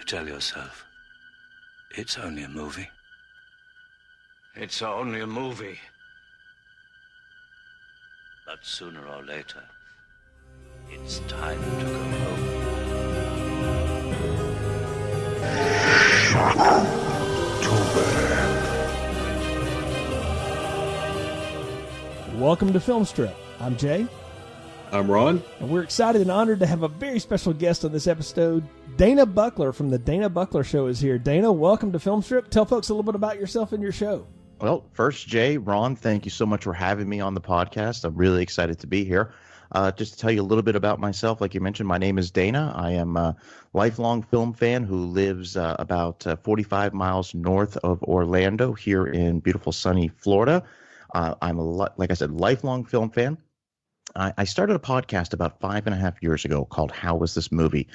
tell yourself, it's only a movie. It's only a movie. But sooner or later, it's time to go home. Welcome to Film Strip. I'm Jay. I'm Ron. And we're excited and honored to have a very special guest on this episode. Dana Buckler from The Dana Buckler Show is here. Dana, welcome to Film Strip. Tell folks a little bit about yourself and your show. Well, first, Jay, Ron, thank you so much for having me on the podcast. I'm really excited to be here. Just to tell you a little bit about myself, like you mentioned, my name is Dana. I am a lifelong film fan who lives about 45 miles north of Orlando here in beautiful sunny Florida. I'm, like I said, lifelong film fan. I started a podcast about 5.5 years ago called How Was This Movie?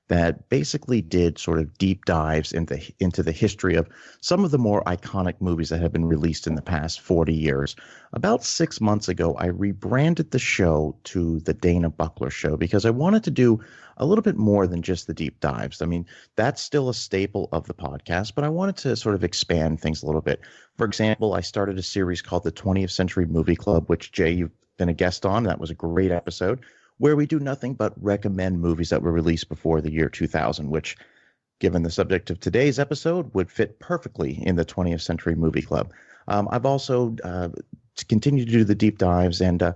That basically did sort of deep dives into the history of some of the more iconic movies that have been released in the past 40 years. About 6 months ago, I rebranded the show to The Dana Buckler Show because I wanted to do a little bit more than just the deep dives. I mean, that's still a staple of the podcast, but I wanted to sort of expand things a little bit. For example, I started a series called the 20th Century Movie Club, which, Jay, you've been a guest on. That was a great episode, where we do nothing but recommend movies that were released before the year 2000, which, given the subject of today's episode, would fit perfectly in the 20th Century Movie Club. I've also continued to do the deep dives and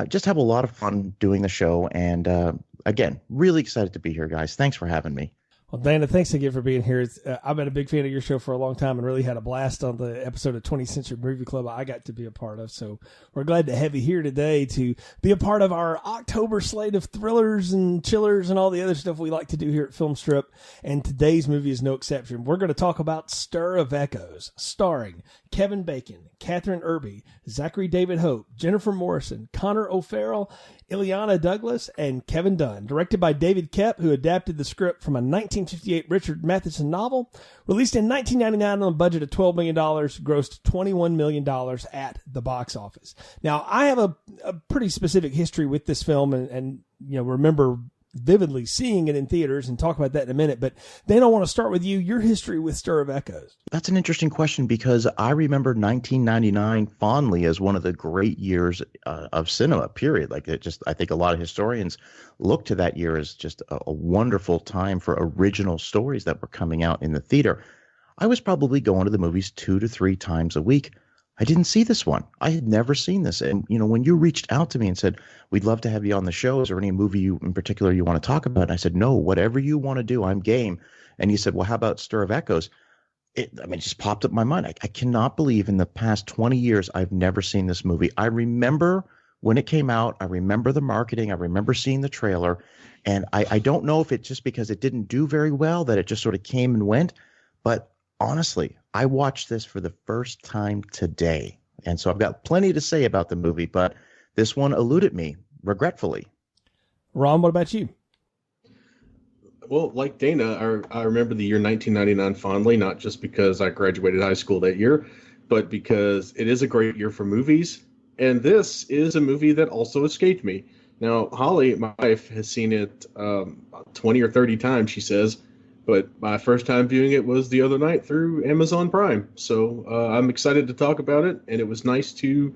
just have a lot of fun doing the show. And again, really excited to be here, guys. Thanks for having me. Well, Dana, thanks again for being here. I've been a big fan of your show for a long time and really had a blast on the episode of 20th Century Movie Club I got to be a part of. So we're glad to have you here today to be a part of our October slate of thrillers and chillers and all the other stuff we like to do here at Film Strip. And today's movie is no exception. We're going to talk about Stir of Echoes, starring Kevin Bacon, Catherine Irby, Zachary David Hope, Jennifer Morrison, Connor O'Farrell, Illeana Douglas, and Kevin Dunn. Directed by David Koepp, who adapted the script from a 1958 Richard Matheson novel. Released in 1999 on a budget of $12 million, grossed $21 million at the box office. Now, I have a pretty specific history with this film and remember vividly seeing it in theaters and talk about that in a minute. But then I want to start with you, your history with Stir of Echoes. That's an interesting question because I remember 1999 fondly as one of the great years of cinema, period. I think a lot of historians look to that year as just a wonderful time for original stories that were coming out in the theater. I was probably going to the movies 2 to 3 times a week. I didn't see this one. I had never seen this. And, when you reached out to me and said, we'd love to have you on the show, is there any movie in particular you want to talk about? And I said, no, whatever you want to do, I'm game. And you said, well, how about Stir of Echoes? It just popped up in my mind. I cannot believe in the past 20 years, I've never seen this movie. I remember when it came out. I remember the marketing. I remember seeing the trailer. And I don't know if it's just because it didn't do very well that it just sort of came and went. But honestly, I watched this for the first time today. And so I've got plenty to say about the movie, but this one eluded me, regretfully. Ron, what about you? Well, like Dana, I remember the year 1999 fondly, not just because I graduated high school that year, but because it is a great year for movies. And this is a movie that also escaped me. Now, Holly, my wife, has seen it 20 or 30 times, she says. But my first time viewing it was the other night through Amazon Prime. So I'm excited to talk about it. And it was nice to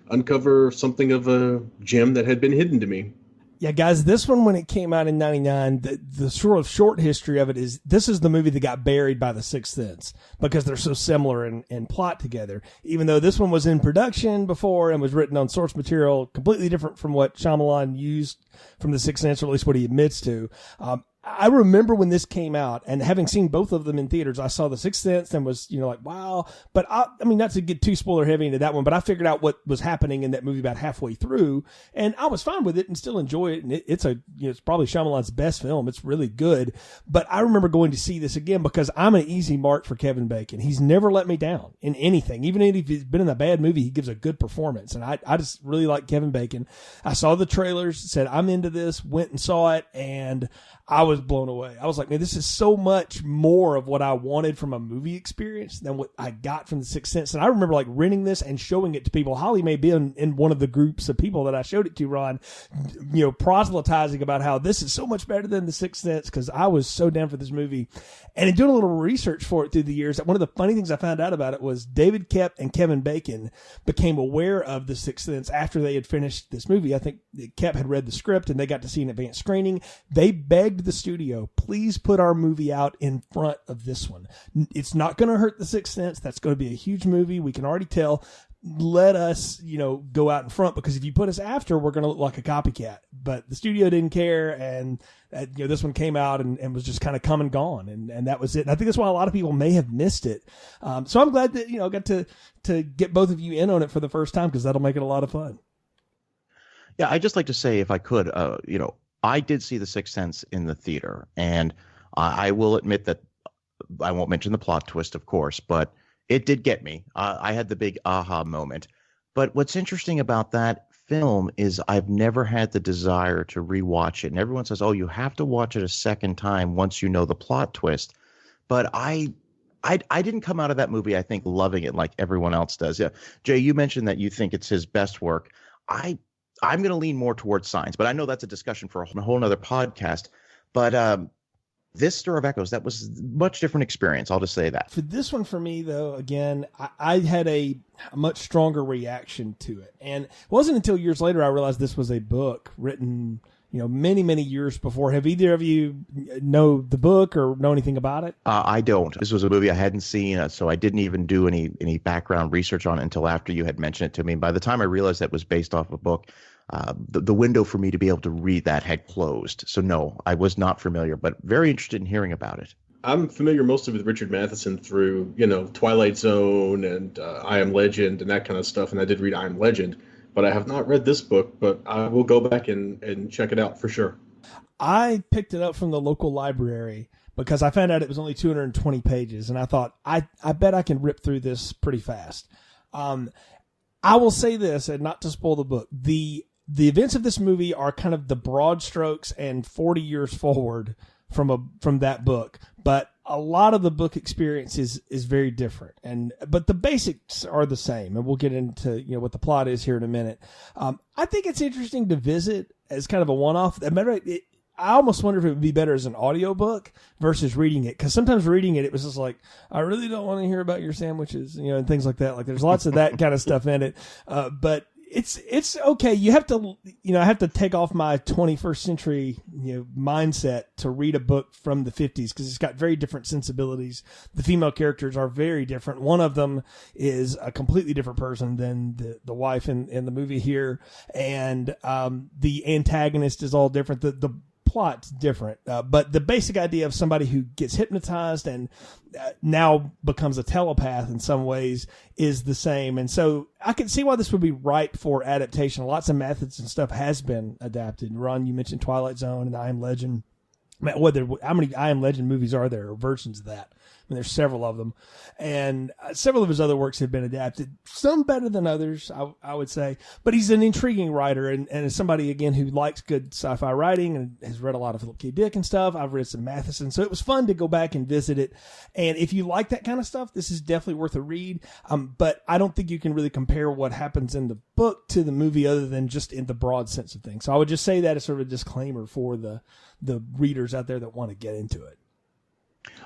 uncover something of a gem that had been hidden to me. Yeah, guys, this one, when it came out in 99, the sort of short history of it is this is the movie that got buried by The Sixth Sense because they're so similar in plot together. Even though this one was in production before and was written on source material completely different from what Shyamalan used from The Sixth Sense, or at least what he admits to. I remember when this came out and having seen both of them in theaters, I saw The Sixth Sense and was, like, wow. But I mean, not to get too spoiler heavy into that one, but I figured out what was happening in that movie about halfway through and I was fine with it and still enjoy it. And it's it's probably Shyamalan's best film. It's really good. But I remember going to see this again because I'm an easy mark for Kevin Bacon. He's never let me down in anything. Even if he's been in a bad movie, he gives a good performance. And I just really like Kevin Bacon. I saw the trailers, said, I'm into this, went and saw it. And I was blown away. I was like, man, this is so much more of what I wanted from a movie experience than what I got from The Sixth Sense. And I remember like renting this and showing it to people. Holly may be in one of the groups of people that I showed it to, Ron, proselytizing about how this is so much better than The Sixth Sense, because I was so down for this movie. And in doing a little research for it through the years, one of the funny things I found out about it was David Koepp and Kevin Bacon became aware of The Sixth Sense after they had finished this movie. I think Koepp had read the script and they got to see an advanced screening. They begged the studio, please put our movie out in front of this one. It's not going to hurt The Sixth Sense. That's going to be a huge movie. We can already tell. Let us, go out in front, because if you put us after, we're going to look like a copycat. But the studio didn't care, and this one came out and was just kind of come and gone, and that was it. And I think that's why a lot of people may have missed it. So I'm glad that I got to get both of you in on it for the first time, because that'll make it a lot of fun. Yeah, I'd just like to say, if I could, I did see The Sixth Sense in the theater, and I will admit that I won't mention the plot twist, of course, but it did get me. I had the big aha moment. But what's interesting about that film is I've never had the desire to rewatch it. And everyone says, oh, you have to watch it a second time once you know the plot twist. But I didn't come out of that movie, I think, loving it like everyone else does. Yeah, Jay, you mentioned that you think it's his best work. I'm going to lean more towards Signs, but I know that's a discussion for a whole nother podcast. But this Stir of Echoes, that was a much different experience. I'll just say that. For this one, for me, though, again, I had a much stronger reaction to it. And it wasn't until years later I realized this was a book written, many, many years before. Have either of you know the book or know anything about it? I don't. This was a movie I hadn't seen, so I didn't even do any background research on it until after you had mentioned it to me. By the time I realized that was based off a book, the window for me to be able to read that had closed. So no, I was not familiar, but very interested in hearing about it. I'm familiar mostly with Richard Matheson through, Twilight Zone and I Am Legend and that kind of stuff. And I did read I Am Legend, but I have not read this book, but I will go back and check it out for sure. I picked it up from the local library because I found out it was only 220 pages. And I thought, I bet I can rip through this pretty fast. I will say this, and not to spoil the book, the events of this movie are kind of the broad strokes and 40 years forward from that book, but a lot of the book experience is very different, but the basics are the same, and we'll get into what the plot is here in a minute. I think it's interesting to visit as kind of a one-off. I almost wonder if it would be better as an audiobook versus reading it, because sometimes reading it was just like, I really don't want to hear about your sandwiches, and things like that. Like there's lots of that kind of stuff in it, but it's okay. You have to, I have to take off my 21st century, mindset to read a book from the 50s, because it's got very different sensibilities. The female characters are very different. One of them is a completely different person than the wife in the movie here. And, the antagonist is all different. The plot's different, but the basic idea of somebody who gets hypnotized and now becomes a telepath in some ways is the same. And so I can see why this would be ripe for adaptation. Lots of methods and stuff has been adapted. Ron, you mentioned Twilight Zone and I Am Legend. How many I Am Legend movies are there, or versions of that? I mean, there's several of them, and several of his other works have been adapted. Some better than others, I would say. But he's an intriguing writer, and as somebody again who likes good sci-fi writing and has read a lot of Philip K. Dick and stuff. I've read some Matheson, so it was fun to go back and visit it. And if you like that kind of stuff, this is definitely worth a read. But I don't think you can really compare what happens in the book to the movie, other than just in the broad sense of things. So I would just say that as sort of a disclaimer for the readers out there that want to get into it.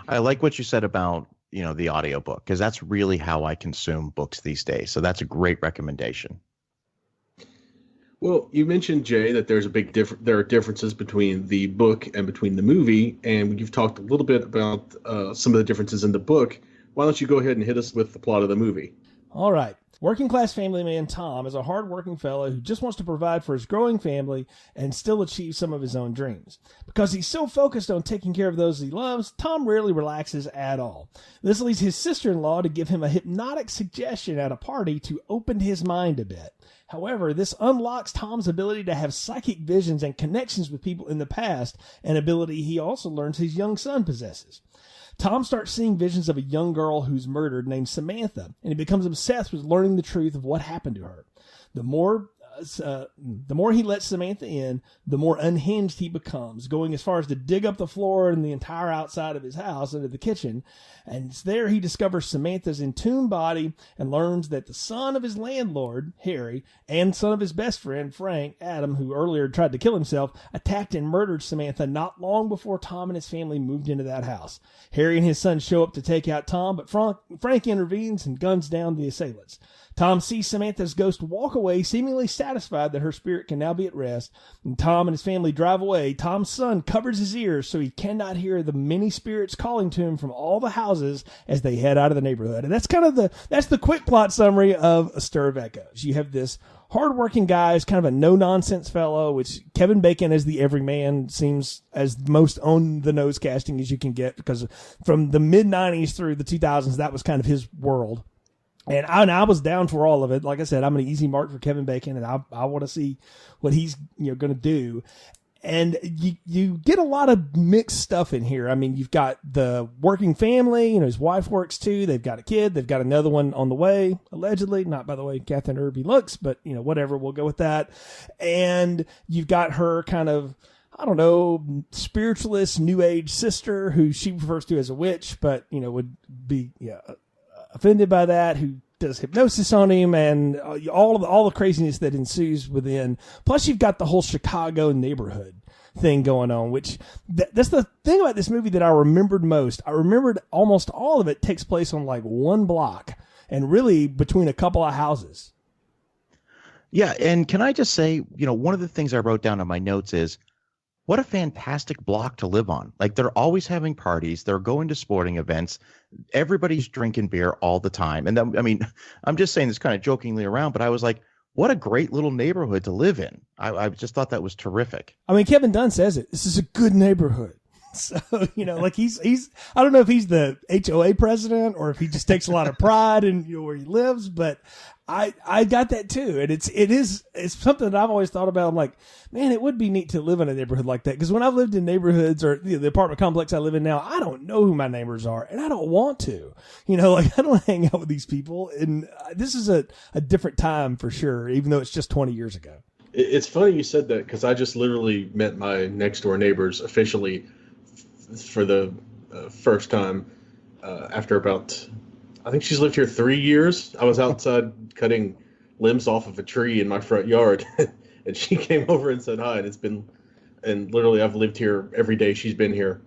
I like what you said about, the audiobook, because that's really how I consume books these days. So that's a great recommendation. Well, you mentioned, Jay, that there's there are differences between the book and between the movie, and you've talked a little bit about some of the differences in the book. Why don't you go ahead and hit us with the plot of the movie? All right. Working class family man Tom is a hard-working fellow who just wants to provide for his growing family and still achieve some of his own dreams. Because he's so focused on taking care of those he loves, Tom rarely relaxes at all. This leads his sister-in-law to give him a hypnotic suggestion at a party to open his mind a bit. However, this unlocks Tom's ability to have psychic visions and connections with people in the past, an ability he also learns his young son possesses. Tom starts seeing visions of a young girl who's murdered named Samantha, and he becomes obsessed with learning the truth of what happened to her. The more the more he lets Samantha in, the more unhinged he becomes, going as far as to dig up the floor and the entire outside of his house into the kitchen. And it's there he discovers Samantha's entombed body and learns that the son of his landlord, Harry, and son of his best friend, Frank, Adam, who earlier tried to kill himself, attacked and murdered Samantha not long before Tom and his family moved into that house. Harry and his son show up to take out Tom, but Frank intervenes and guns down the assailants. Tom sees Samantha's ghost walk away, seemingly satisfied that her spirit can now be at rest. And Tom and his family drive away. Tom's son covers his ears so he cannot hear the many spirits calling to him from all the houses as they head out of the neighborhood. And that's kind of that's the quick plot summary of A Stir of Echoes. You have this hardworking guy who's kind of a no-nonsense fellow, which Kevin Bacon as the everyman seems as most on-the-nose casting as you can get, because from the mid-90s through the 2000s, that was kind of his world. And I was down for all of it. Like I said, I'm an easy mark for Kevin Bacon, and I want to see what he's going to do. And you get a lot of mixed stuff in here. I mean, you've got the working family. His wife works too. They've got a kid. They've got another one on the way, allegedly. Not by the way Catherine Irby looks, but whatever. We'll go with that. And you've got her kind of, I don't know, spiritualist, new age sister who she refers to as a witch, but would be offended by that, who does hypnosis on him, and all the craziness that ensues within. Plus, you've got the whole Chicago neighborhood thing going on, which that's the thing about this movie that I remembered most. I remembered almost all of it takes place on like one block, and really between a couple of houses. Yeah, and can I just say, one of the things I wrote down on my notes is, what a fantastic block to live on. Like, they're always having parties. They're going to sporting events. Everybody's drinking beer all the time. And then, I mean, I'm just saying this kind of jokingly around, but I was like, what a great little neighborhood to live in. I just thought that was terrific. I mean, Kevin Dunn says it. This is a good neighborhood. So, like he's, I don't know if he's the HOA president or if he just takes a lot of pride in where he lives, but I got that too. And it's something that I've always thought about. I'm like, man, it would be neat to live in a neighborhood like that. Cause when I've lived in neighborhoods or the apartment complex I live in now, I don't know who my neighbors are and I don't want to, like I don't hang out with these people. And this is a different time for sure, even though it's just 20 years ago. It's funny you said that, because I just literally met my next door neighbors officially for the first time after about, I think she's lived here 3 years. I was outside cutting limbs off of a tree in my front yard, and she came over and said hi. And literally I've lived here every day she's been here.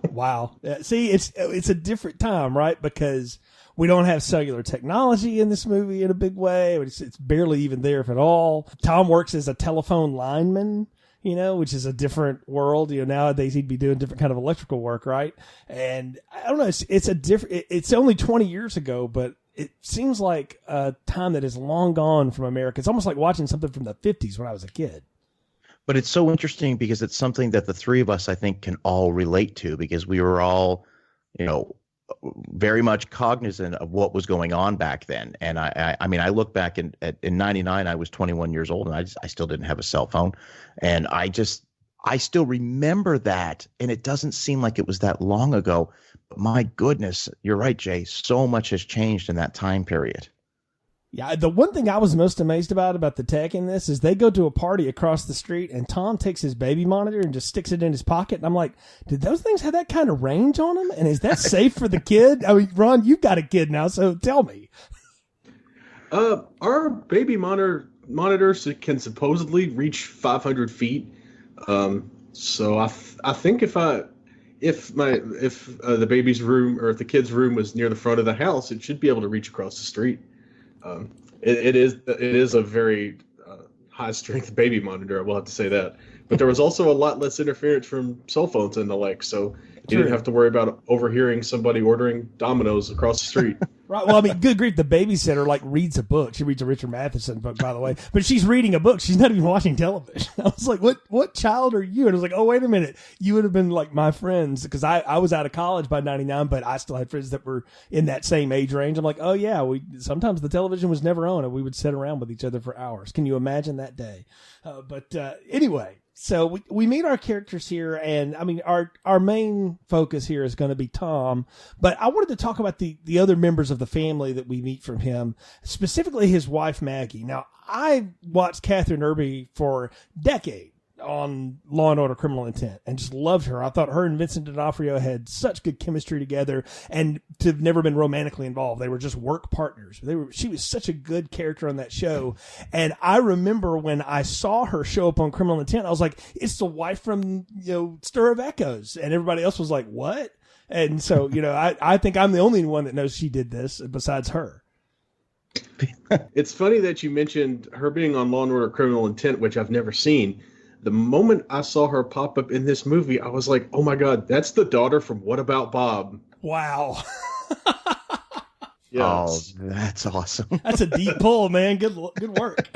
Wow. See, it's a different time, right? Because we don't have cellular technology in this movie in a big way. It's barely even there, if at all. Tom works as a telephone lineman, which is a different world. Nowadays he'd be doing different kind of electrical work, right? And I don't know, it's only 20 years ago, but it seems like a time that is long gone from America. It's almost like watching something from the 50s when I was a kid. But it's so interesting because it's something that the three of us, I think, can all relate to, because we were all, very much cognizant of what was going on back then. And I mean, I look back in 99, I was 21 years old, and I still didn't have a cell phone. And I still remember that. And it doesn't seem like it was that long ago. But my goodness, you're right, Jay. So much has changed in that time period. Yeah, the one thing I was most amazed about the tech in this is they go to a party across the street and Tom takes his baby monitor and just sticks it in his pocket. And I'm like, did those things have that kind of range on them? And is that safe for the kid? I mean, Ron, you've got a kid now, so tell me. Our baby monitors can supposedly reach 500 feet. So I think if the baby's room or if the kid's room was near the front of the house, it should be able to reach across the street. It is a very high strength baby monitor. I will have to say that, but there was also a lot less interference from cell phones and the like, so you didn't have to worry about overhearing somebody ordering Domino's across the street. Right. Well, I mean, good grief, the babysitter reads a book. She reads a Richard Matheson book, by the way, but she's reading a book. She's not even watching television. I was like, what child are you? And I was like, oh, wait a minute. You would have been like my friends, because I was out of college by 99, but I still had friends that were in that same age range. I'm like, oh yeah, sometimes the television was never on and we would sit around with each other for hours. Can you imagine that day? But anyway, so we meet our characters here, and I mean, our main main focus here is going to be Tom, but I wanted to talk about the other members of the family that we meet from him, specifically his wife, Maggie. Now, I watched Catherine Irby for decades on Law and Order Criminal Intent and just loved her. I thought her and Vincent D'Onofrio had such good chemistry together, and to have never been romantically involved. They were just work partners. She was such a good character on that show. And I remember when I saw her show up on Criminal Intent, I was like, it's the wife from, Stir of Echoes. And everybody else was like, what? And so, I think I'm the only one that knows she did this besides her. It's funny that you mentioned her being on Law and Order Criminal Intent, which I've never seen. The moment I saw her pop up in this movie, I was like, oh my God, that's the daughter from What About Bob? Wow. Yes. Oh, that's awesome. That's a deep pull, man. Good work.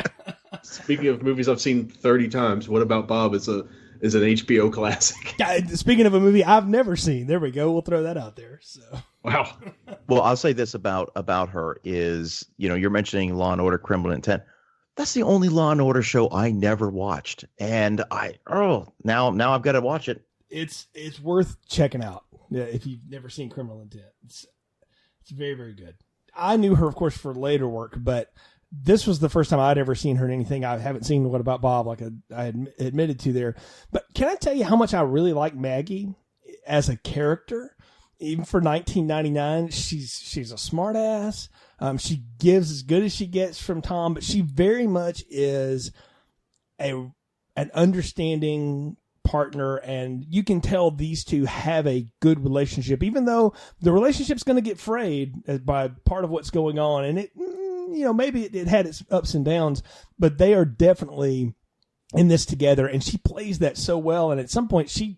Speaking of movies I've seen 30 times, What About Bob is an HBO classic. Speaking of a movie I've never seen, there we go. We'll throw that out there. So. Wow. Well, I'll say this about her is, you're mentioning Law and Order Criminal Intent. That's the only Law and Order show I never watched, and now I've got to watch it. It's worth checking out. Yeah, if you've never seen Criminal Intent, it's very, very good. I knew her, of course, for later work, but this was the first time I'd ever seen her in anything. I haven't seen What About Bob, like I admitted to there. But can I tell you how much I really like Maggie as a character? Even for 1999, she's a smart ass. She gives as good as she gets from Tom, but she very much is an understanding partner, and you can tell these two have a good relationship, even though the relationship's going to get frayed by part of what's going on. And it, maybe it had its ups and downs, but they are definitely in this together, and she plays that so well. And at some point she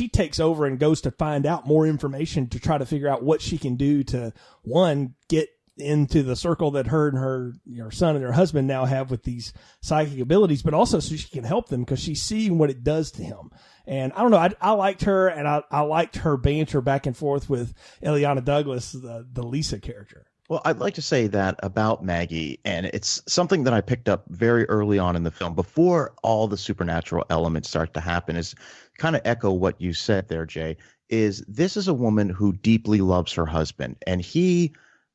takes over and goes to find out more information to try to figure out what she can do to, one, get into the circle that her and her son and her husband now have with these psychic abilities, but also so she can help them because she's seeing what it does to him. And I don't know, I liked her, and I liked her banter back and forth with Eliana Douglas, the Lisa character. Well, I'd like to say that about Maggie, and it's something that I picked up very early on in the film, before all the supernatural elements start to happen, is kind of echo what you said there, Jay, is this is a woman who deeply loves her husband, and he,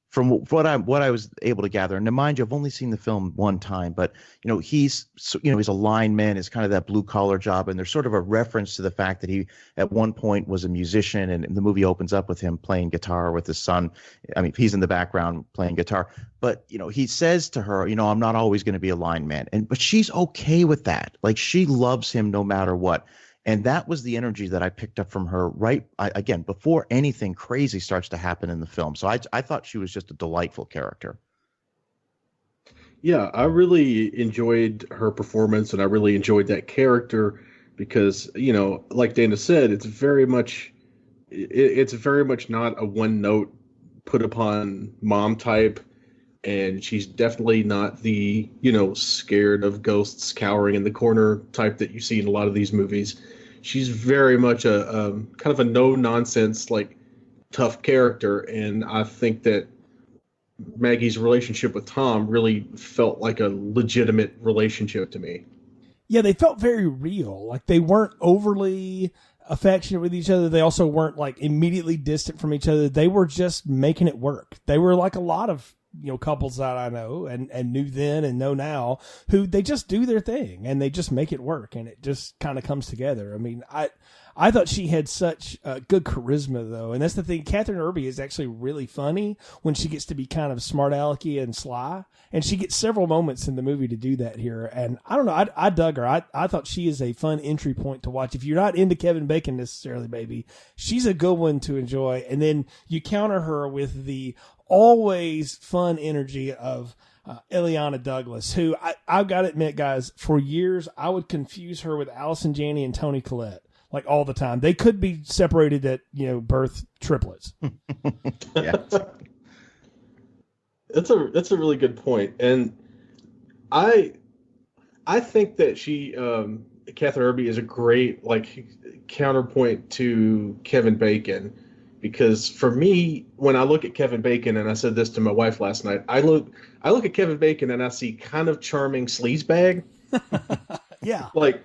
from what I was able to gather, and to mind you, I've only seen the film one time, but he's a lineman, is kind of that blue collar job, and there's sort of a reference to the fact that he at one point was a musician, and the movie opens up with him playing guitar with his son. I mean, he's in the background playing guitar, but he says to her, I'm not always going to be a lineman, but she's okay with that. Like, she loves him no matter what. And that was the energy that I picked up from her again, before anything crazy starts to happen in the film. So I thought she was just a delightful character. Yeah, I really enjoyed her performance, and I really enjoyed that character because, like Dana said, it's very much not a one note put upon mom type. And she's definitely not the, scared of ghosts cowering in the corner type that you see in a lot of these movies. She's very much a kind of a no-nonsense, like, tough character. And I think that Maggie's relationship with Tom really felt like a legitimate relationship to me. Yeah, they felt very real. Like, they weren't overly affectionate with each other. They also weren't, like, immediately distant from each other. They were just making it work. They were like a lot of couples that I know and knew then and know now, who they just do their thing and they just make it work, and it just kind of comes together. I mean, I thought she had such good charisma, though, and that's the thing. Catherine Irby is actually really funny when she gets to be kind of smart alecky and sly, and she gets several moments in the movie to do that here. And I don't know, I dug her. I thought she is a fun entry point to watch. If you're not into Kevin Bacon necessarily, maybe she's a good one to enjoy. And then you counter her with the always fun energy of Eliana Douglas, who I've got to admit, guys, for years I would confuse her with Allison Janney and Toni Collette, like, all the time. They could be separated at birth triplets. Yeah, that's a really good point, and I think that she Catherine Irby is a great, like, counterpoint to Kevin Bacon. Because for me, when I look at Kevin Bacon, and I said this to my wife last night, I look at Kevin Bacon and I see kind of charming sleazebag. Yeah. Like,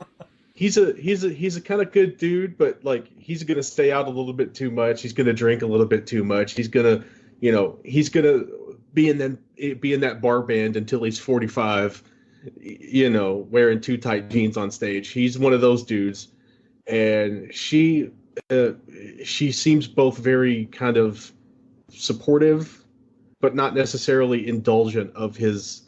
he's a kind of good dude, but like he's gonna stay out a little bit too much. He's gonna drink a little bit too much. He's gonna be in that bar band until he's 45. Wearing too tight jeans on stage. He's one of those dudes, and she seems both very kind of supportive, but not necessarily indulgent of his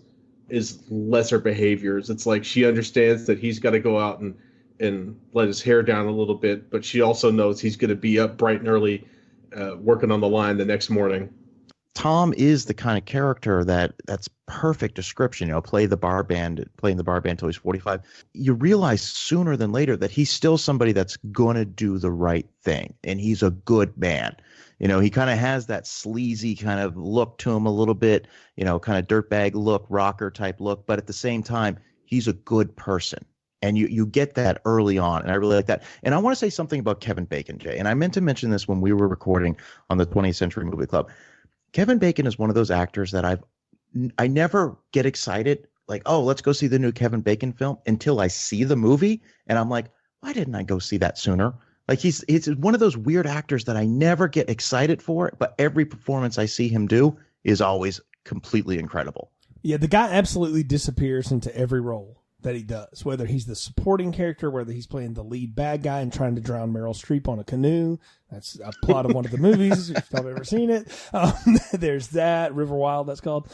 lesser behaviors. It's like she understands that he's got to go out and let his hair down a little bit, but she also knows he's going to be up bright and early, working on the line the next morning. Tom is the kind of character that's perfect description. Playing the bar band till he's 45. You realize sooner than later that he's still somebody that's going to do the right thing, and he's a good man. He kind of has that sleazy kind of look to him a little bit, kind of dirtbag look, rocker type look, but at the same time, he's a good person. And you get that early on, and I really like that. And I want to say something about Kevin Bacon, Jay, and I meant to mention this when we were recording on the 20th Century Movie Club. Kevin Bacon is one of those actors that I never get excited, like, oh, let's go see the new Kevin Bacon film, until I see the movie, and I'm like, why didn't I go see that sooner? Like he's one of those weird actors that I never get excited for, but every performance I see him do is always completely incredible. Yeah, the guy absolutely disappears into every role that he does, whether he's the supporting character, whether he's playing the lead bad guy and trying to drown Meryl Streep on a canoe. That's a plot of one of the movies, if you've ever seen it. There's that, River Wild, that's called.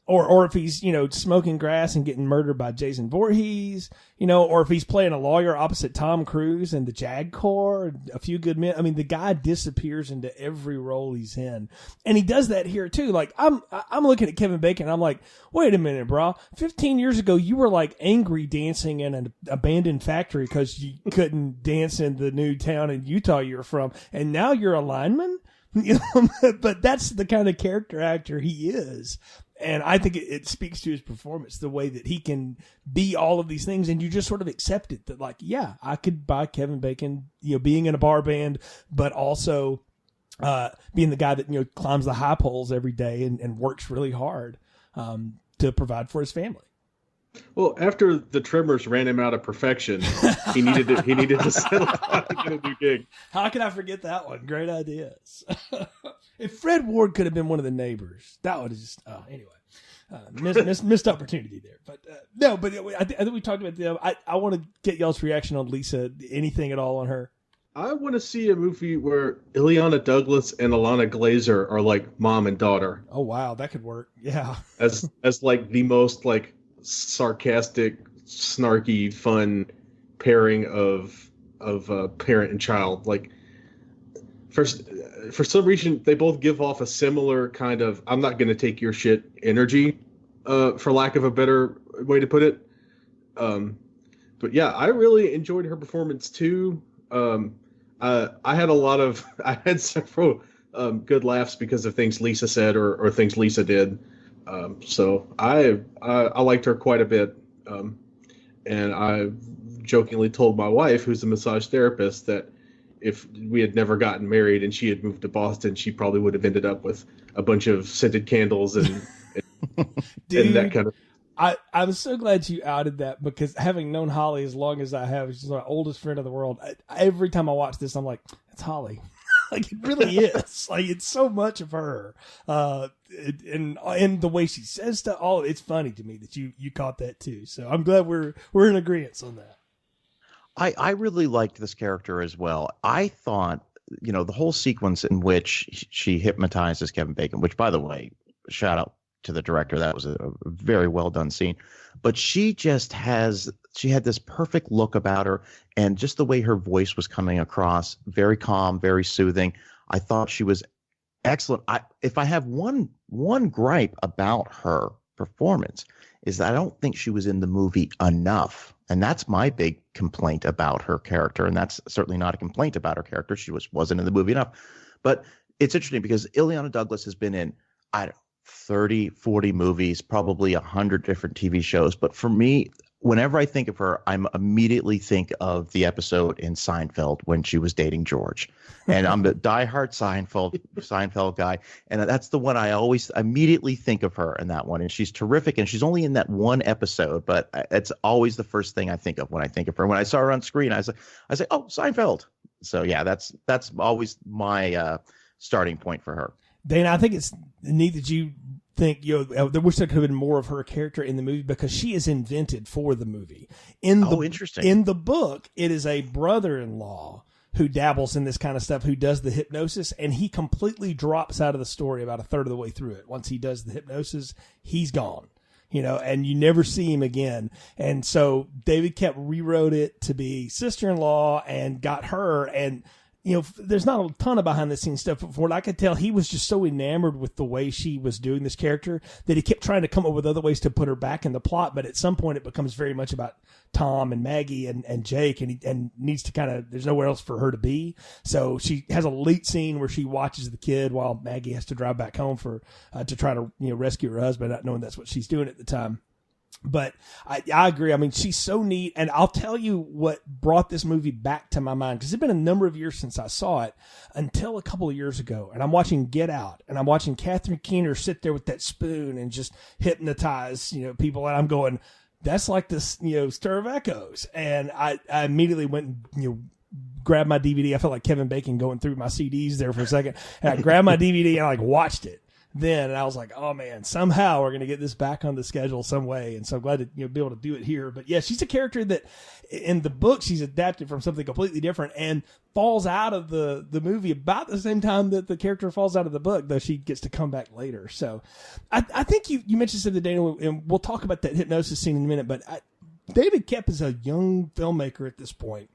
Or if he's, smoking grass and getting murdered by Jason Voorhees, or if he's playing a lawyer opposite Tom Cruise in the Jag Corps, A Few Good Men. I mean, the guy disappears into every role he's in. And he does that here too. Like, I'm looking at Kevin Bacon and I'm like, wait a minute, bro. 15 years ago, you were like angry dancing in an abandoned factory because you couldn't dance in the new town in Utah you were from. And now you're a lineman? But that's the kind of character actor he is. And I think it speaks to his performance, the way that he can be all of these things, and you just sort of accept it that, like, yeah, I could buy Kevin Bacon, being in a bar band, but also being the guy that, climbs the high poles every day and works really hard to provide for his family. Well, after the Tremors ran him out of perfection, he needed to settle down to get a new gig. How can I forget that one? Great ideas. If Fred Ward could have been one of the neighbors, that would have just anyway. Missed opportunity there. But no, but I think we talked about them. I want to get y'all's reaction on Lisa. Anything at all on her? I want to see a movie where Ileana Douglas and Alana Glazer are like mom and daughter. Oh wow, that could work. Yeah. As like the most like sarcastic, snarky, fun pairing of parent and child. Like, for some reason, they both give off a similar kind of "I'm not going to take your shit" energy, for lack of a better way to put it. But yeah, I really enjoyed her performance too. I had several good laughs because of things Lisa said or things Lisa did. So I liked her quite a bit. And I jokingly told my wife, who's a massage therapist, that if we had never gotten married and she had moved to Boston, she probably would have ended up with a bunch of scented candles and Dude, and that kind of. I'm so glad you outed that, because having known Holly as long as I have, she's my oldest friend in the world. Every time I watch this, I'm like, it's Holly. Like, it really is. Like, it's so much of her. And the way she says stuff, it's funny to me that you caught that too. So I'm glad we're in agreement on that. I really liked this character as well. I thought, the whole sequence in which she hypnotizes Kevin Bacon, which, by the way, shout out to the director. That was a very well done scene. But she had this perfect look about her, and just the way her voice was coming across, very calm, very soothing. I thought she was excellent. If I have one gripe about her performance, is that I don't think she was in the movie enough. And that's my big complaint about her character. And that's certainly not a complaint about her character. She wasn't in the movie enough. But it's interesting because Ileana Douglas has been in, 30, 40 movies, probably 100 different TV shows. But for me, whenever I think of her, I'm immediately think of the episode in Seinfeld when she was dating George. And I'm a diehard Seinfeld guy. And that's the one I always immediately think of her in that one. And she's terrific. And she's only in that one episode, but it's always the first thing I think of when I think of her. When I saw her on screen, I say, oh, Seinfeld. So yeah, that's always my starting point for her. Dana, I think it's neat that you think, I wish there could have been more of her character in the movie, because she is invented for the movie. Interesting. In the book, it is a brother-in-law who dabbles in this kind of stuff, who does the hypnosis, and he completely drops out of the story about a third of the way through it. Once he does the hypnosis, he's gone, and you never see him again. And so David Koepp rewrote it to be sister-in-law and got her, and there's not a ton of behind the scenes stuff, but from what I could tell, he was just so enamored with the way she was doing this character that he kept trying to come up with other ways to put her back in the plot. But at some point it becomes very much about Tom and Maggie and Jake, and needs to there's nowhere else for her to be. So she has a late scene where she watches the kid while Maggie has to drive back home to try to, rescue her husband, not knowing that's what she's doing at the time. But I agree. I mean, she's so neat. And I'll tell you what brought this movie back to my mind, because it's been a number of years since I saw it, until a couple of years ago. And I'm watching Get Out, and I'm watching Catherine Keener sit there with that spoon and just hypnotize, people. And I'm going, that's like this, Stir of Echoes. And I immediately went and, grabbed my DVD. I felt like Kevin Bacon going through my CDs there for a second. And I grabbed my DVD and I watched it. And I was like, oh man, somehow we're going to get this back on the schedule some way. And so I'm glad to be able to do it here. But yeah, she's a character that in the book, she's adapted from something completely different and falls out of the movie about the same time that the character falls out of the book, though she gets to come back later. So I think you mentioned something, Dana, and we'll talk about that hypnosis scene in a minute, but David Koepp is a young filmmaker at this point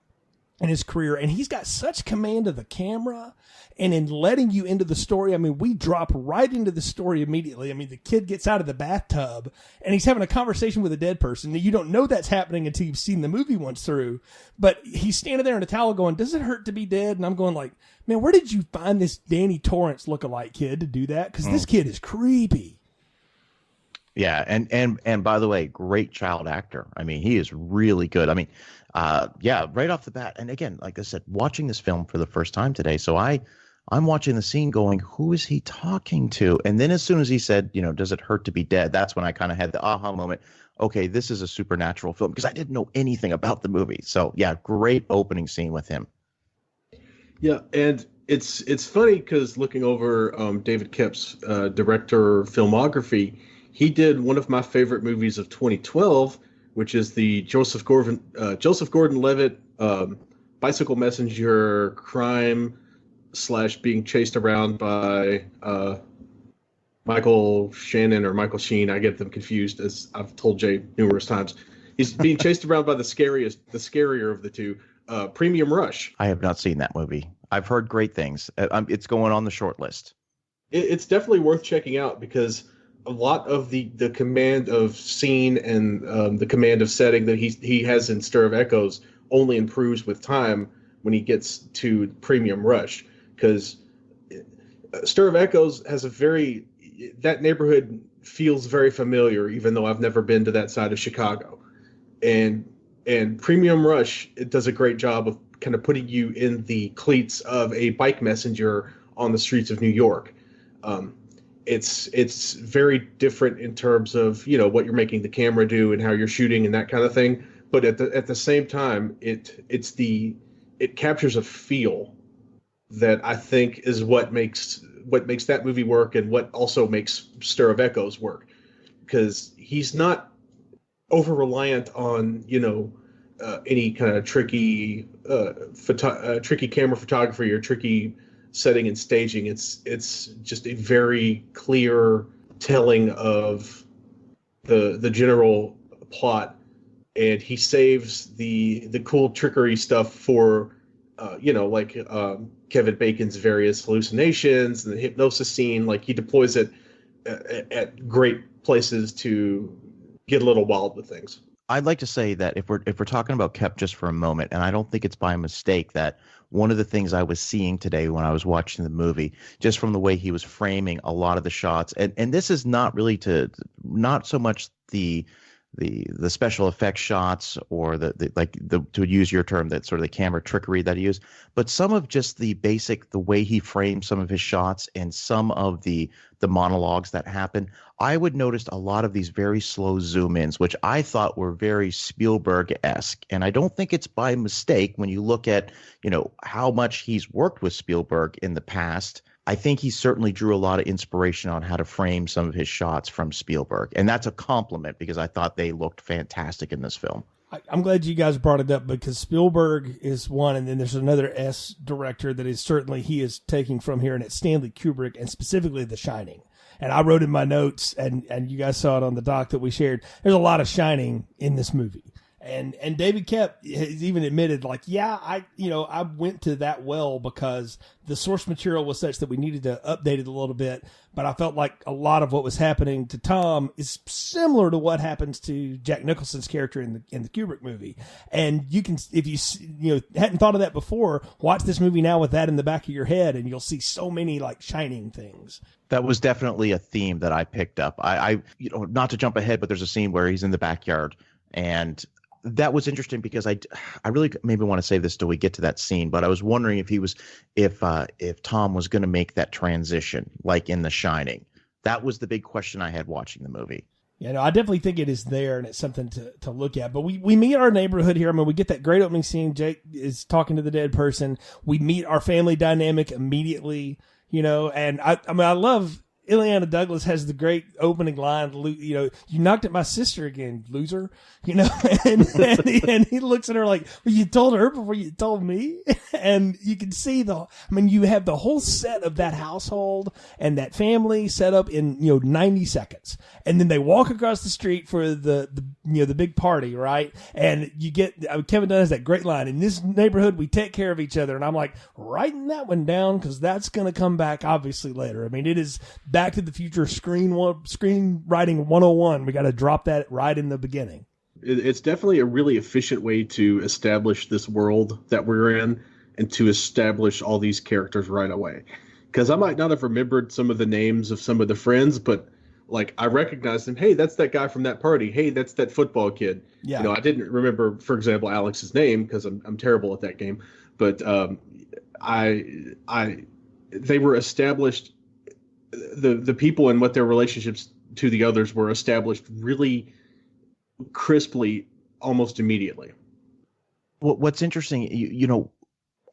in his career, and he's got such command of the camera and in letting you into the story. I mean, we drop right into the story immediately. I mean, the kid gets out of the bathtub and he's having a conversation with a dead person. You don't know that's happening until you've seen the movie once through, but he's standing there in a towel going, does it hurt to be dead? And I'm going like, man, where did you find this Danny Torrance lookalike kid to do that? Because this kid is creepy. Yeah, and by the way, great child actor. I mean, he is really good. I mean, right off the bat. And again, like I said, watching this film for the first time today, so I'm watching the scene going, who is he talking to? And then as soon as he said, does it hurt to be dead? That's when I kind of had the aha moment. Okay, this is a supernatural film, because I didn't know anything about the movie. So yeah, great opening scene with him. Yeah, and it's funny because looking over David Koepp's director filmography, he did one of my favorite movies of 2012, which is the Joseph Gordon-Levitt bicycle messenger crime / being chased around by Michael Shannon or Michael Sheen. I get them confused, as I've told Jay numerous times. He's being chased around by the scarier of the two, Premium Rush. I have not seen that movie. I've heard great things. It's going on the short list. It's definitely worth checking out, because a lot of the command of scene and the command of setting that he has in Stir of Echoes only improves with time when he gets to Premium Rush, because Stir of Echoes has that neighborhood feels very familiar, even though I've never been to that side of Chicago, and Premium Rush, it does a great job of kind of putting you in the cleats of a bike messenger on the streets of New York. It's very different in terms of what you're making the camera do and how you're shooting and that kind of thing. But at the same time, it captures a feel that I think is what makes that movie work, and what also makes Stir of Echoes work, because he's not over reliant on any kind of tricky camera photography or tricky setting and staging. It's just a very clear telling of the general plot, and he saves the cool trickery stuff for Kevin Bacon's various hallucinations and the hypnosis scene. Like, he deploys it at great places to get a little wild with things. I'd like to say that if we're talking about Koepp just for a moment, and I don't think it's by mistake, that one of the things I was seeing today when I was watching the movie, just from the way he was framing a lot of the shots, and this is not really not so much the the special effects shots, or to use your term, that sort of the camera trickery that he used, but some of just the way he framed some of his shots and some of the monologues that happen, I would notice a lot of these very slow zoom ins, which I thought were very Spielberg-esque. And I don't think it's by mistake when you look at, how much he's worked with Spielberg in the past. I think he certainly drew a lot of inspiration on how to frame some of his shots from Spielberg. And that's a compliment, because I thought they looked fantastic in this film. I'm glad you guys brought it up, because Spielberg is one, and then there's another S director that is certainly he is taking from here, and it's Stanley Kubrick, and specifically The Shining. And I wrote in my notes, and you guys saw it on the doc that we shared, there's a lot of Shining in this movie. And David Koepp has even admitted, like, yeah, I went to that well because the source material was such that we needed to update it a little bit. But I felt like a lot of what was happening to Tom is similar to what happens to Jack Nicholson's character in the Kubrick movie. And you can, if you hadn't thought of that before, watch this movie now with that in the back of your head, and you'll see so many like Shining things. That was definitely a theme that I picked up. I not to jump ahead, but there's a scene where he's in the backyard, and that was interesting because I really maybe want to save this till we get to that scene, but I was wondering if Tom was going to make that transition like in The Shining. That was the big question I had watching the movie. Yeah, no, I definitely think it is there, and it's something to look at. But we meet our neighborhood here. I mean, we get that great opening scene. Jake is talking to the dead person. We meet our family dynamic immediately, and I love Ileana Douglas has the great opening line, you knocked at my sister again, loser, and he looks at her like, well, you told her before you told me. And you can see you have the whole set of that household and that family set up in, 90 seconds. And then they walk across the street for the big party, right? And you get, Kevin Dunn has that great line, in this neighborhood, we take care of each other. And I'm like, writing that one down, because that's going to come back obviously later. I mean, it is Back to the Future screenwriting 101. We got to drop that right in the beginning. It's definitely a really efficient way to establish this world that we're in, and to establish all these characters right away. Because I might not have remembered some of the names of some of the friends, but like I recognized them. Hey, that's that guy from that party. Hey, that's that football kid. Yeah. I didn't remember, for example, Alex's name because I'm terrible at that game. But they were established. The people and what their relationships to the others were established really crisply, almost immediately. What's interesting,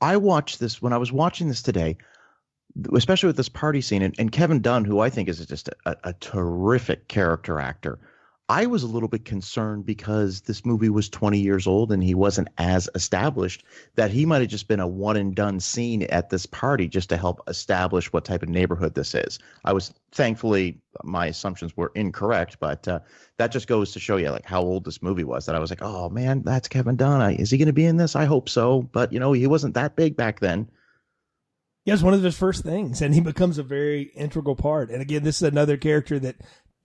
I watched this when I was watching this today, especially with this party scene, and Kevin Dunn, who I think is just a terrific character actor. I was a little bit concerned because this movie was 20 years old and he wasn't as established, that he might have just been a one and done scene at this party just to help establish what type of neighborhood this is. Thankfully, my assumptions were incorrect, but that just goes to show you like how old this movie was, that I was like, oh man, that's Kevin Dunn. Is he going to be in this? I hope so. But he wasn't that big back then. Yeah, it's one of his first things, and he becomes a very integral part. And again, this is another character that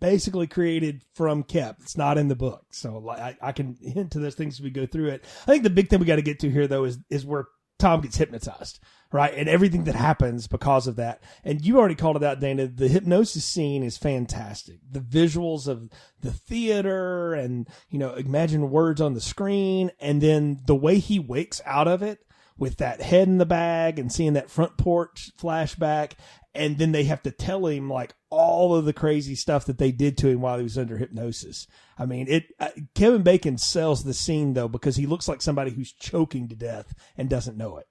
basically created from Koepp. It's not in the book. So I can hint to those things as we go through it. I think the big thing we got to get to here, though, is where Tom gets hypnotized, right? And everything that happens because of that. And you already called it out, Dana. The hypnosis scene is fantastic. The visuals of the theater and, imagine words on the screen. And then the way he wakes out of it with that head in the bag and seeing that front porch flashback. And then they have to tell him like all of the crazy stuff that they did to him while he was under hypnosis. I mean, Kevin Bacon sells the scene though, because he looks like somebody who's choking to death and doesn't know it.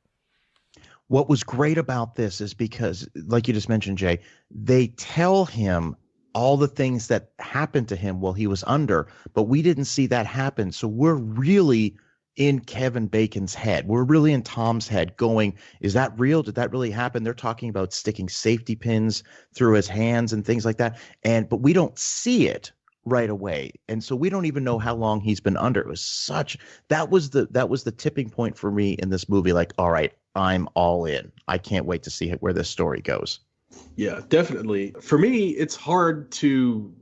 What was great about this is because, like you just mentioned, Jay, they tell him all the things that happened to him while he was under, but we didn't see that happen. So we're really in Kevin Bacon's head. We're really in Tom's head going, is that real? Did that really happen? They're talking about sticking safety pins through his hands and things like that. But we don't see it right away. And so we don't even know how long he's been under. It was that was the tipping point for me in this movie. Like, all right, I'm all in. I can't wait to see where this story goes. Yeah, definitely. For me, it's hard to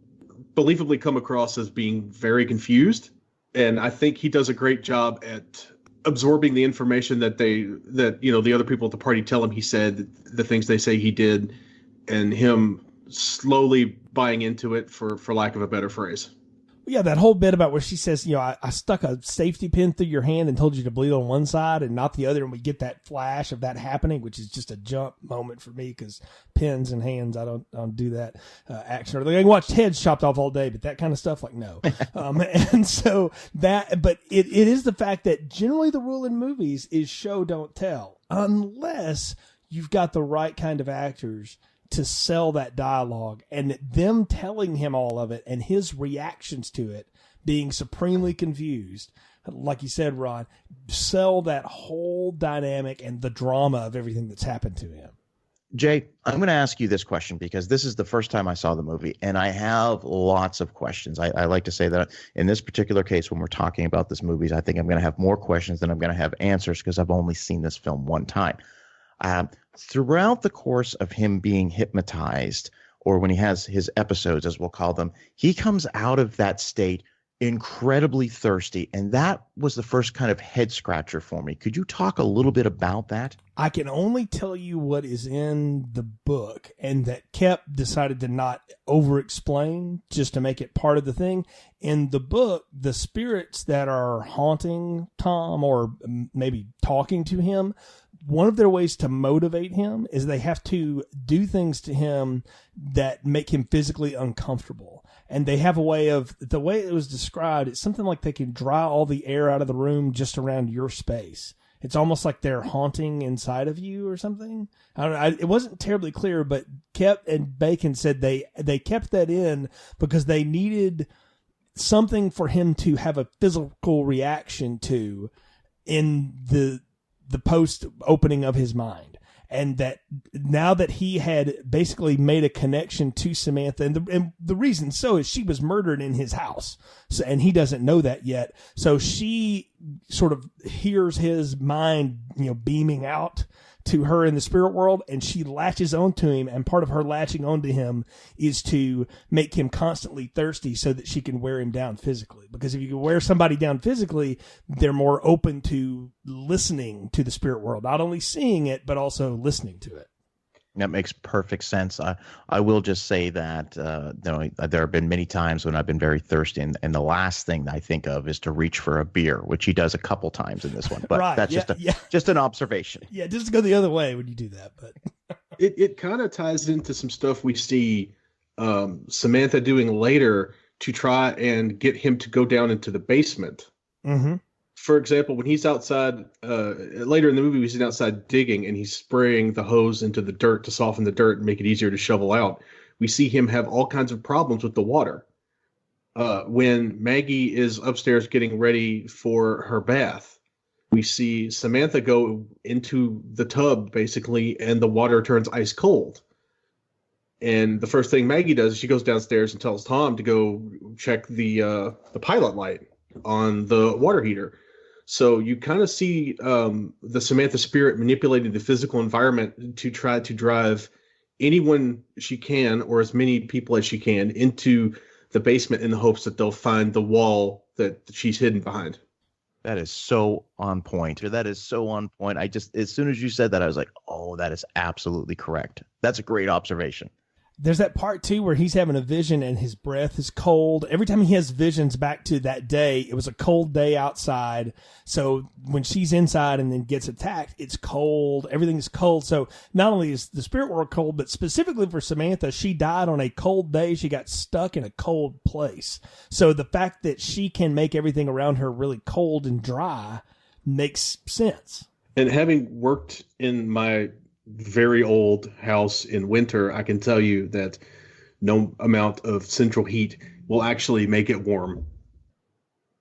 believably come across as being very confused. And I think he does a great job at absorbing the information that the other people at the party tell him he said, the things they say he did, and him slowly buying into it, for lack of a better phrase. Yeah, that whole bit about where she says, I stuck a safety pin through your hand and told you to bleed on one side and not the other. And we get that flash of that happening, which is just a jump moment for me because pins and hands, I don't do that action. Or I can watch heads chopped off all day, but that kind of stuff, like, no. And so but it is the fact that generally the rule in movies is show, don't tell, unless you've got the right kind of actors to sell that dialogue, and them telling him all of it and his reactions to it being supremely confused, like you said, Ron, sell that whole dynamic and the drama of everything that's happened to him. Jay, I'm going to ask you this question because this is the first time I saw the movie, and I have lots of questions. I like to say that in this particular case, when we're talking about this movie, I think I'm going to have more questions than I'm going to have answers because I've only seen this film one time. Throughout the course of him being hypnotized, or when he has his episodes, as we'll call them, he comes out of that state incredibly thirsty. And that was the first kind of head scratcher for me. Could you talk a little bit about that? I can only tell you what is in the book, and that Kep decided to not over-explain just to make it part of the thing. In the book, the spirits that are haunting Tom or maybe talking to him, one of their ways to motivate him is they have to do things to him that make him physically uncomfortable. And they have a way of, the way it was described, it's something like they can dry all the air out of the room just around your space. It's almost like they're haunting inside of you or something. I don't know. It wasn't terribly clear, but Kep and Bacon said they kept that in because they needed something for him to have a physical reaction to in the post opening of his mind. And that now that he had basically made a connection to Samantha, and the reason so is she was murdered in his house. So, and he doesn't know that yet. So she sort of hears his mind, beaming out to her in the spirit world, and she latches onto him. And part of her latching onto him is to make him constantly thirsty so that she can wear him down physically. Because if you can wear somebody down physically, they're more open to listening to the spirit world, not only seeing it, but also listening to it. That makes perfect sense. I will just say that there have been many times when I've been very thirsty, and the last thing I think of is to reach for a beer, which he does a couple times in this one. But right, that's just an observation. Yeah, just go the other way when you do that. But it kind of ties into some stuff we see Samantha doing later to try and get him to go down into the basement. Mm-hmm. For example, when he's outside, later in the movie, he's outside digging and he's spraying the hose into the dirt to soften the dirt and make it easier to shovel out. We see him have all kinds of problems with the water. When Maggie is upstairs getting ready for her bath, we see Samantha go into the tub, basically, and the water turns ice cold. And the first thing Maggie does is she goes downstairs and tells Tom to go check the pilot light on the water heater. So you kind of see the Samantha spirit manipulating the physical environment to try to drive anyone she can, or as many people as she can, into the basement in the hopes that they'll find the wall that she's hidden behind. That is so on point. That is so on point. As soon as you said that, I was like, oh, that is absolutely correct. That's a great observation. There's that part too where he's having a vision and his breath is cold. Every time he has visions back to that day, it was a cold day outside. So when she's inside and then gets attacked, it's cold. Everything is cold. So not only is the spirit world cold, but specifically for Samantha, she died on a cold day. She got stuck in a cold place. So the fact that she can make everything around her really cold and dry makes sense. And having worked in my very old house in winter, I can tell you that no amount of central heat will actually make it warm,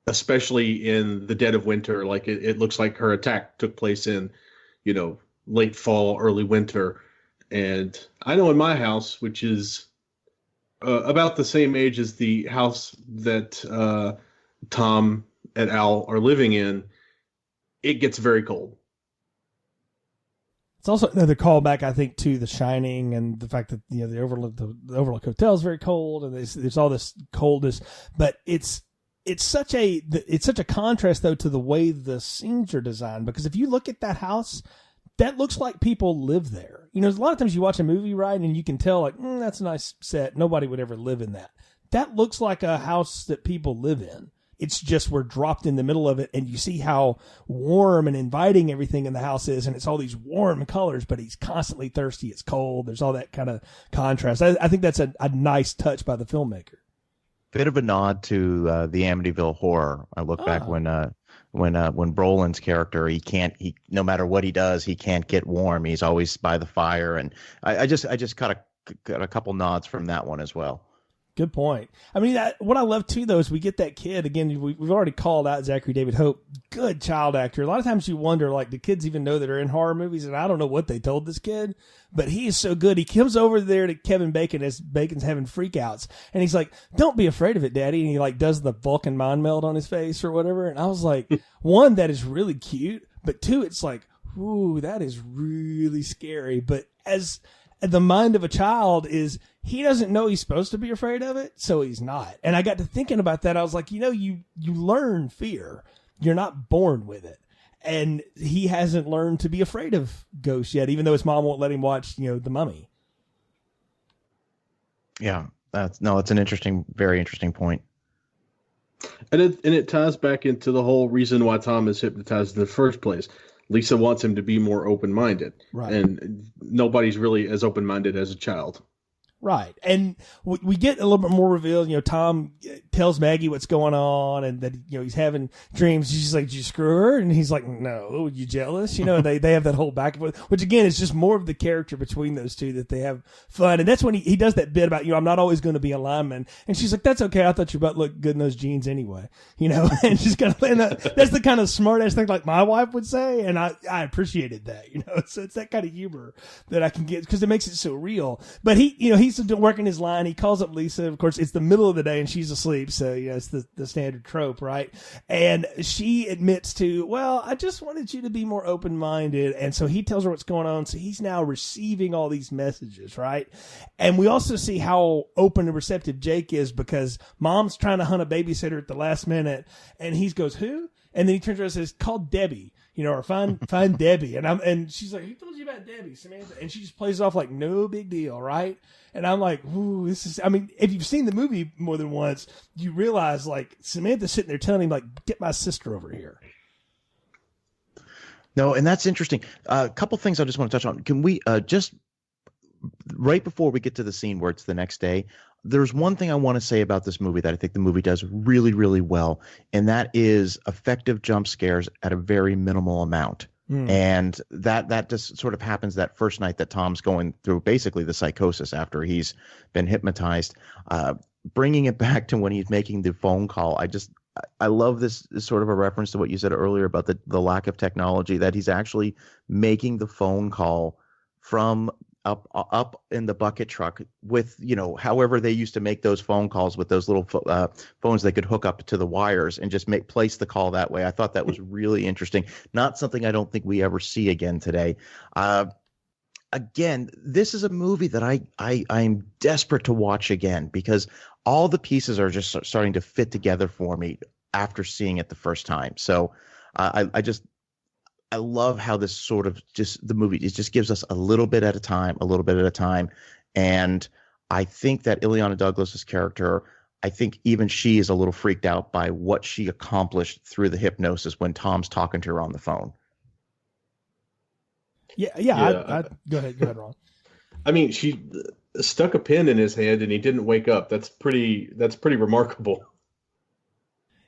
especially in the dead of winter. Like it looks like her attack took place in, late fall, early winter. And I know in my house, which is about the same age as the house that Tom and Al are living in, it gets very cold. It's also another callback, I think, to The Shining and the fact that the Overlook Hotel is very cold, and there's all this coldness. But it's such a contrast though to the way the scenes are designed, because if you look at that house, that looks like people live there. A lot of times you watch a movie, right, and you can tell like that's a nice set. Nobody would ever live in that. that looks like a house that people live in. It's just we're dropped in the middle of it, and you see how warm and inviting everything in the house is, and it's all these warm colors, but he's constantly thirsty. It's cold. There's all that kind of contrast. I think that's a nice touch by the filmmaker. Bit of a nod to the Amityville Horror. I look back when Brolin's character, he no matter what he does, he can't get warm. He's always by the fire, and I just got a couple nods from that one as well. Good point. I mean, what I love too, though, is we get that kid again. We've already called out Zachary David Hope, good child actor. A lot of times you wonder, like, do kids even know that are in horror movies? And I don't know what they told this kid, but he is so good. He comes over there to Kevin Bacon as Bacon's having freakouts, and he's like, "Don't be afraid of it, Daddy." And he like does the Vulcan mind meld on his face or whatever. And I was like, one, that is really cute, but two, it's like, ooh, that is really scary. But as the mind of a child is, he doesn't know he's supposed to be afraid of it, so he's not. And I got to thinking about that. I was like, you learn fear. You're not born with it. And he hasn't learned to be afraid of ghosts yet, even though his mom won't let him watch, The Mummy. Yeah, it's an very interesting point. And it ties back into the whole reason why Tom is hypnotized in the first place. Lisa wants him to be more open-minded, right? And nobody's really as open-minded as a child. Right. And we get a little bit more revealed. Tom tells Maggie what's going on and that, he's having dreams. She's like, "Did you screw her?" And he's like, "No, you jealous?" They have that whole back and forth, which again is just more of the character between those two, that they have fun. And that's when he does that bit about, "I'm not always going to be a lineman." And she's like, "That's okay. I thought your butt looked good in those jeans anyway." And she's kind of, that's the kind of smart ass thing like my wife would say. And I appreciated that, so it's that kind of humor that I can get because it makes it so real. But he's working his line. He calls up Lisa. Of course, it's the middle of the day and she's asleep. So, it's the standard trope, right? And she admits to, "Well, I just wanted you to be more open-minded." And so he tells her what's going on. So he's now receiving all these messages, right? And we also see how open and receptive Jake is because Mom's trying to hunt a babysitter at the last minute. And he goes, "Who?" And then he turns around and says, "Call Debbie. Or find Debbie." And she's like, "Who told you about Debbie, Samantha?" And she just plays it off like no big deal, right? And I'm like, ooh, if you've seen the movie more than once, you realize like Samantha's sitting there telling him like, "Get my sister over here." No, and that's interesting. A couple things I just want to touch on. Can we just right before we get to the scene where it's the next day, there's one thing I want to say about this movie that I think the movie does really, really well, and that is effective jump scares at a very minimal amount. And that just sort of happens that first night that Tom's going through basically the psychosis after he's been hypnotized. Bringing it back to when he's making the phone call, I love this sort of a reference to what you said earlier about the lack of technology, that he's actually making the phone call from up in the bucket truck with, however they used to make those phone calls with those little phones they could hook up to the wires and just place the call that way. I thought that was really interesting. Not something I don't think we ever see again today. Again, this is a movie that I'm desperate to watch again because all the pieces are just starting to fit together for me after seeing it the first time. So I love how this sort of the movie, it just gives us a little bit at a time. And I think that Ileana Douglas's character, I think even she is a little freaked out by what she accomplished through the hypnosis when Tom's talking to her on the phone. Yeah. Go ahead, Ron. I mean, she stuck a pin in his head and he didn't wake up. That's pretty remarkable.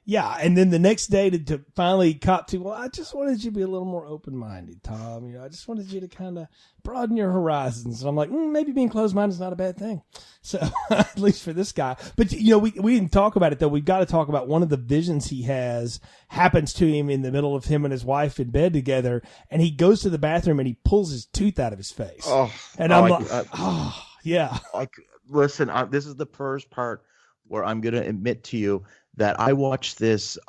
Yeah, and then the next day to finally cop to, "Well, I just wanted you to be a little more open-minded, Tom. I just wanted you to kind of broaden your horizons." And I'm like, maybe being closed-minded is not a bad thing. So, at least for this guy. But, we didn't talk about it, though. We've got to talk about one of the visions he has happens to him in the middle of him and his wife in bed together. And he goes to the bathroom and he pulls his tooth out of his face. Yeah. Listen, this is the first part where I'm going to admit to you that I watched this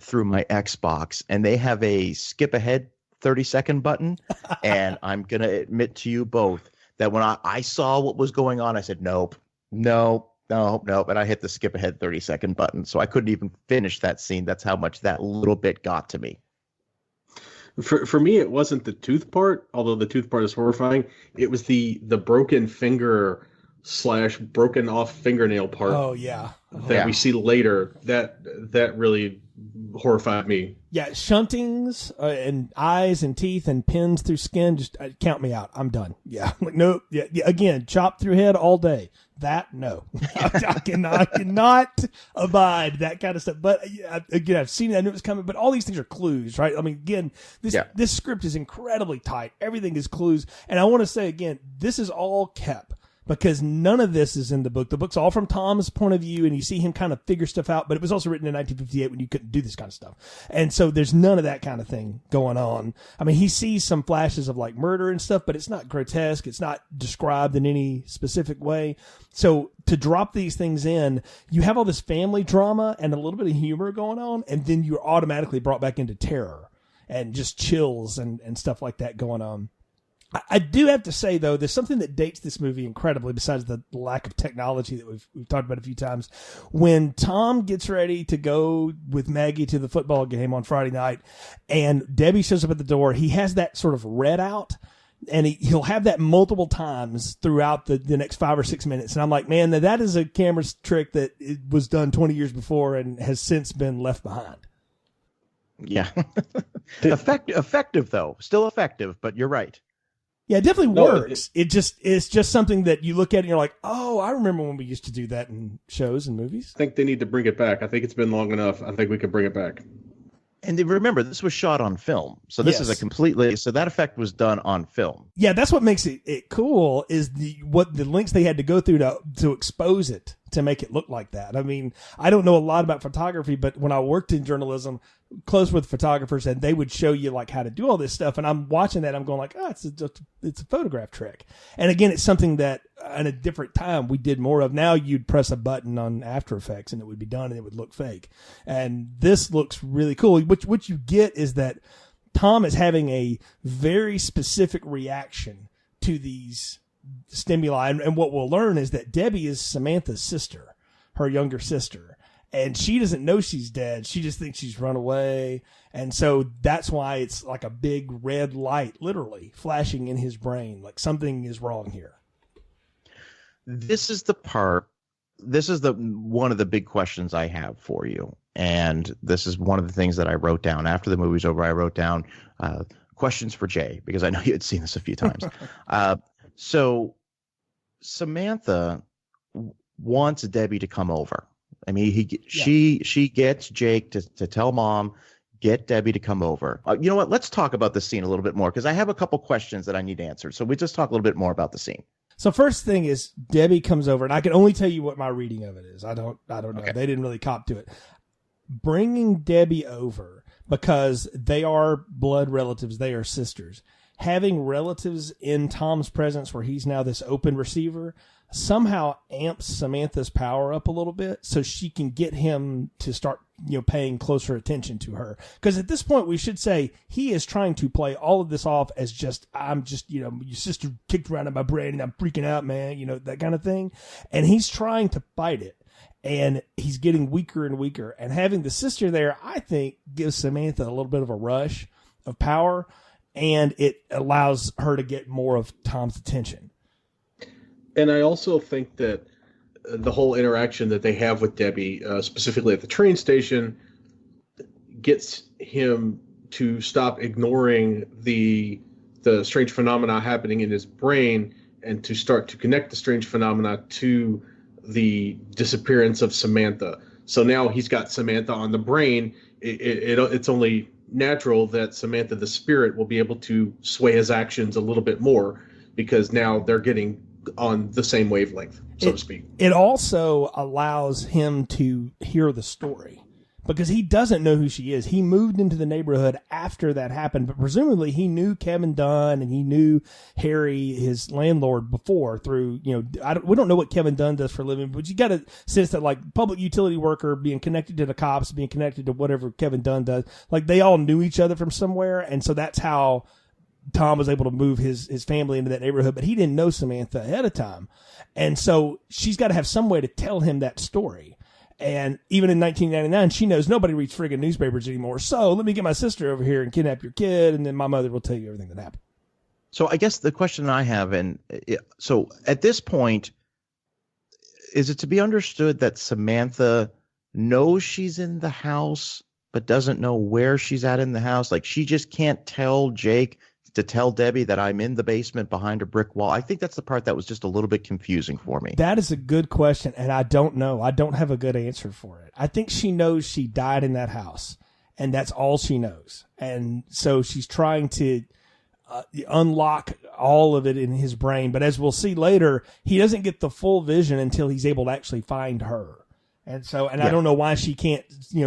through my Xbox, and they have a skip ahead 30-second button. And I'm going to admit to you both that when I saw what was going on, I said, nope. And I hit the skip ahead 30-second button. So I couldn't even finish that scene. That's how much that little bit got to me. For me, it wasn't the tooth part, although the tooth part is horrifying. It was the broken finger slash broken off fingernail part Oh yeah. that we see later, that really horrified me. Yeah, shuntings and eyes and teeth and pins through skin, just count me out. I'm done. Yeah, like no. Yeah, again, chop through head all day. That no, I cannot abide that kind of stuff. But again, I've seen it. I knew it was coming. But all these things are clues, right? I mean, again, this script is incredibly tight. Everything is clues. And I want to say again, this is all kept, because none of this is in the book. The book's all from Tom's point of view, and you see him kind of figure stuff out, but it was also written in 1958 when you couldn't do this kind of stuff. And so there's none of that kind of thing going on. I mean, he sees some flashes of like murder and stuff, but it's not grotesque. It's not described in any specific way. So to drop these things in, you have all this family drama and a little bit of humor going on, and then you're automatically brought back into terror and just chills and stuff like that going on. I do have to say, though, there's something that dates this movie incredibly, besides the lack of technology that we've talked about a few times. When Tom gets ready to go with Maggie to the football game on Friday night, and Debbie shows up at the door, he has that sort of red out, and he'll have that multiple times throughout the next 5 or 6 minutes. And I'm like, man, that is a camera trick that it was done 20 years before and has since been left behind. Yeah. Effective, though. Still effective, but you're right. Yeah, it definitely works. It's just something that you look at and you're like, oh, I remember when we used to do that in shows and movies. I think they need to bring it back. I think it's been long enough. I think we could bring it back. And remember, this was shot on film. So this is so that effect was done on film. Yeah, that's what makes it cool, is the lengths they had to go through to expose it, to make it look like that. I mean, I don't know a lot about photography, but when I worked in journalism, close with photographers, and they would show you like how to do all this stuff. And I'm watching that, I'm going like, oh, it's a photograph trick. And again, it's something that in a different time we did more of. Now you'd press a button on After Effects and it would be done and it would look fake. And this looks really cool. What you get is that Tom is having a very specific reaction to these stimuli. And what we'll learn is that Debbie is Samantha's sister, her younger sister. And she doesn't know she's dead. She just thinks she's run away. And so that's why it's like a big red light, literally, flashing in his brain. Like something is wrong here. This is one of the big questions I have for you. And this is one of the things that I wrote down. After the movie's over, I wrote down questions for Jay, because I know you had seen this a few times. So Samantha wants Debbie to come over. I mean, she gets Jake to tell Mom, get Debbie to come over. You know what? Let's talk about this scene a little bit more, because I have a couple questions that I need answered. So we just talk a little bit more about the scene. So first thing is Debbie comes over, and I can only tell you what my reading of it is. I don't know. Okay. They didn't really cop to it. Bringing Debbie over, because they are blood relatives, they are sisters. Having relatives in Tom's presence, where he's now this open receiver, somehow amps Samantha's power up a little bit, so she can get him to start, paying closer attention to her. Because at this point, we should say he is trying to play all of this off as I'm just, your sister kicked around in my brain and I'm freaking out, man, that kind of thing. And he's trying to fight it. And he's getting weaker and weaker. And having the sister there, I think, gives Samantha a little bit of a rush of power. And it allows her to get more of Tom's attention. And I also think that the whole interaction that they have with Debbie, specifically at the train station, gets him to stop ignoring the strange phenomena happening in his brain and to start to connect the strange phenomena to the disappearance of Samantha. So now he's got Samantha on the brain. It's only natural that Samantha, the spirit, will be able to sway his actions a little bit more, because now they're getting on the same wavelength, so to speak. It also allows him to hear the story, because he doesn't know who she is. He moved into the neighborhood after that happened, but presumably he knew Kevin Dunn and he knew Harry, his landlord, before through, we don't know what Kevin Dunn does for a living, but you got to sense that, like, public utility worker being connected to the cops, being connected to whatever Kevin Dunn does, like they all knew each other from somewhere. And so that's how Tom was able to move his family into that neighborhood, but he didn't know Samantha ahead of time. And so she's got to have some way to tell him that story. And even in 1999, she knows nobody reads friggin' newspapers anymore. So let me get my sister over here and kidnap your kid, and then my mother will tell you everything that happened. So I guess the question I have, so at this point, is it to be understood that Samantha knows she's in the house but doesn't know where she's at in the house? Like, she just can't tell Jake to tell Debbie that I'm in the basement behind a brick wall. I think that's the part that was just a little bit confusing for me. That is a good question, and I don't know. I don't have a good answer for it. I think she knows she died in that house, and that's all she knows. And so she's trying to unlock all of it in his brain. But as we'll see later, he doesn't get the full vision until he's able to actually find her. And so, I don't know why she can't,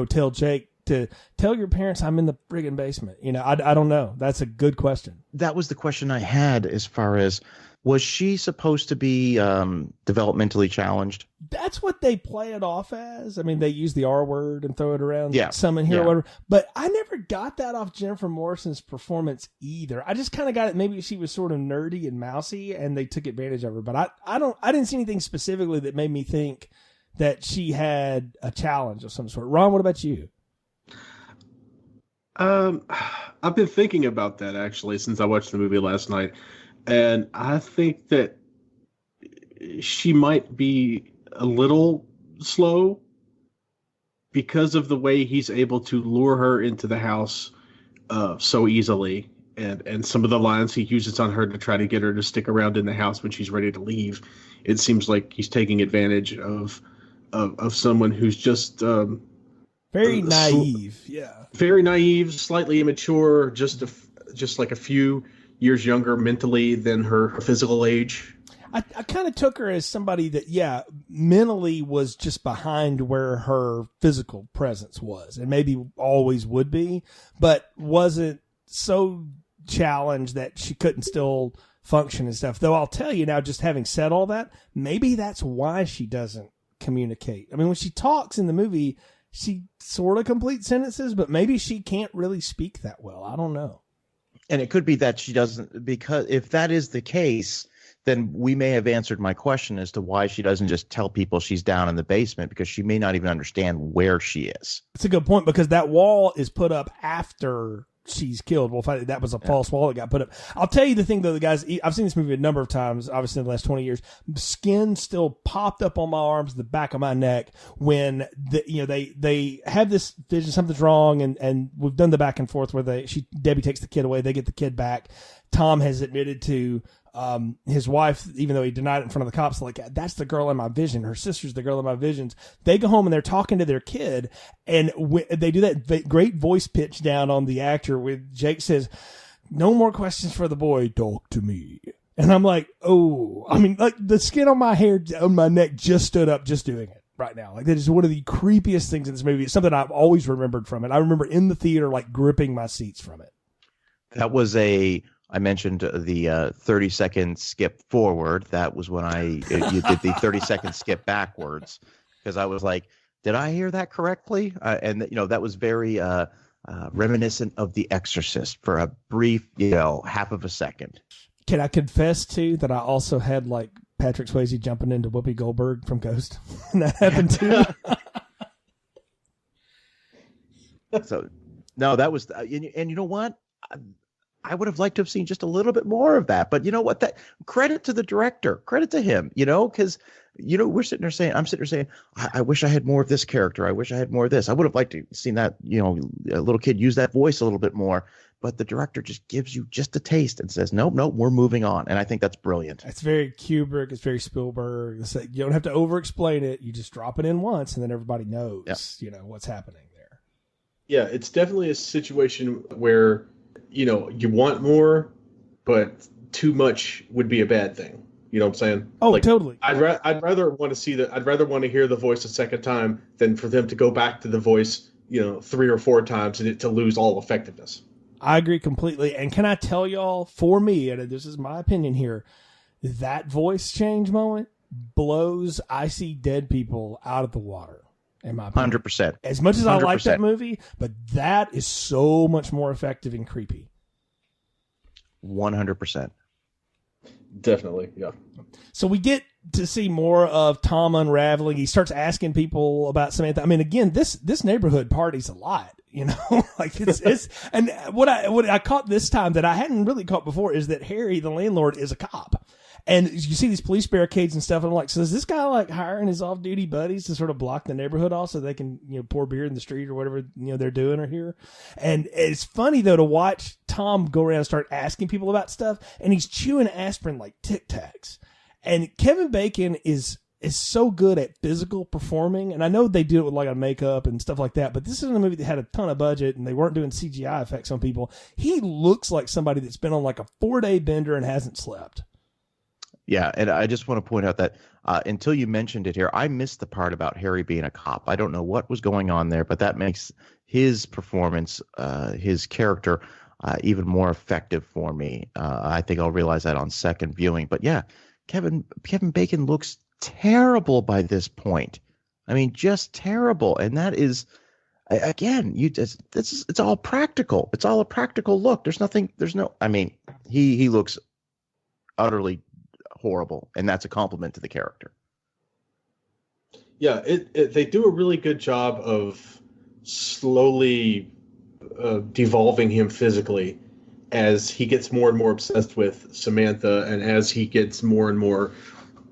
tell Jake to tell your parents I'm in the friggin' basement. I don't know. That's a good question. That was the question I had, as far as, was she supposed to be developmentally challenged? That's what they play it off as. I mean, they use the R word and throw it around. Yeah. Some in here or whatever. But I never got that off Jennifer Morrison's performance either. I just kind of got it. Maybe she was sort of nerdy and mousy and they took advantage of her. But I didn't see anything specifically that made me think that she had a challenge of some sort. Ron, what about you? I've been thinking about that actually since I watched the movie last night, and I think that she might be a little slow because of the way he's able to lure her into the house so easily, and some of the lines he uses on her to try to get her to stick around in the house when she's ready to leave. It seems like he's taking advantage of someone who's just very naive, very naive, slightly immature, just like a few years younger mentally than her physical age. I kind of took her as somebody that, mentally was just behind where her physical presence was, and maybe always would be, but wasn't so challenged that she couldn't still function and stuff. Though I'll tell you now, just having said all that, maybe that's why she doesn't communicate. I mean, when she talks in the movie, she sort of completes sentences, but maybe she can't really speak that well. I don't know. And it could be that she doesn't, because if that is the case, then we may have answered my question as to why she doesn't just tell people she's down in the basement, because she may not even understand where she is. It's a good point, because that wall is put up after she's killed. Well, that was a false wall that got put up. I'll tell you the thing, though, the guys, I've seen this movie a number of times, obviously in the last 20 years. Skin still popped up on my arms, the back of my neck, when they have this vision, something's wrong, and we've done the back and forth where Debbie takes the kid away, they get the kid back. Tom has admitted to his wife, even though he denied it in front of the cops, like, that's the girl in my vision. Her sister's the girl in my visions. They go home and they're talking to their kid, and they do that great voice pitch down on the actor with Jake says, "No more questions for the boy. Talk to me." And I'm like, oh, I mean, like, the skin on my hair, on my neck just stood up just doing it right now. Like, that is one of the creepiest things in this movie. It's something I've always remembered from it. I remember in the theater, like, gripping my seats from it. That was I mentioned the 30-second skip forward. That was when you did the 30-second skip backwards, because I was like, did I hear that correctly? And that was very reminiscent of The Exorcist for a brief, half of a second. Can I confess too that I also had like Patrick Swayze jumping into Whoopi Goldberg from Ghost? And that happened too. So, no, that was, and you know what? I would have liked to have seen just a little bit more of that, but you know what? That credit to the director, credit to him, because I'm sitting there saying, I wish I had more of this character. I wish I had more of this. I would have liked to have seen that, a little kid use that voice a little bit more, but the director just gives you just a taste and says, nope, we're moving on. And I think that's brilliant. It's very Kubrick. It's very Spielberg. It's like, you don't have to over explain it. You just drop it in once and then everybody knows, what's happening there. Yeah. It's definitely a situation where, you want more, but too much would be a bad thing. You know what I'm saying? Oh, totally. I'd rather want to see that. I'd rather want to hear the voice a second time than for them to go back to the voice, 3 or 4 times and it to lose all effectiveness. I agree completely. And can I tell y'all, for me, and this is my opinion here, that voice change moment blows I See Dead People out of the water. In my opinion. 100%. As much as I like that movie, but that is so much more effective and creepy. 100%. Definitely, yeah. So we get to see more of Tom unraveling. He starts asking people about Samantha. I mean, again, this neighborhood parties a lot, like it's and what I caught this time that I hadn't really caught before is that Harry, the landlord, is a cop. And you see these police barricades and stuff. And I'm like, so is this guy like hiring his off-duty buddies to sort of block the neighborhood off so they can, pour beer in the street or whatever, they're doing or here? And it's funny though to watch Tom go around and start asking people about stuff, and he's chewing aspirin like Tic Tacs. And Kevin Bacon is so good at physical performing, and I know they do it with like a makeup and stuff like that, but this isn't a movie that had a ton of budget and they weren't doing CGI effects on people. He looks like somebody that's been on like a 4-day bender and hasn't slept. Yeah, and I just want to point out that until you mentioned it here, I missed the part about Harry being a cop. I don't know what was going on there, but that makes his performance, his character, even more effective for me. I think I'll realize that on second viewing. But yeah, Kevin Bacon looks terrible by this point. I mean, just terrible. And that is, again, it's all practical. It's all a practical look. He looks utterly horrible, and that's a compliment to the character. Yeah, they do a really good job of slowly devolving him physically as he gets more and more obsessed with Samantha, and as he gets more and more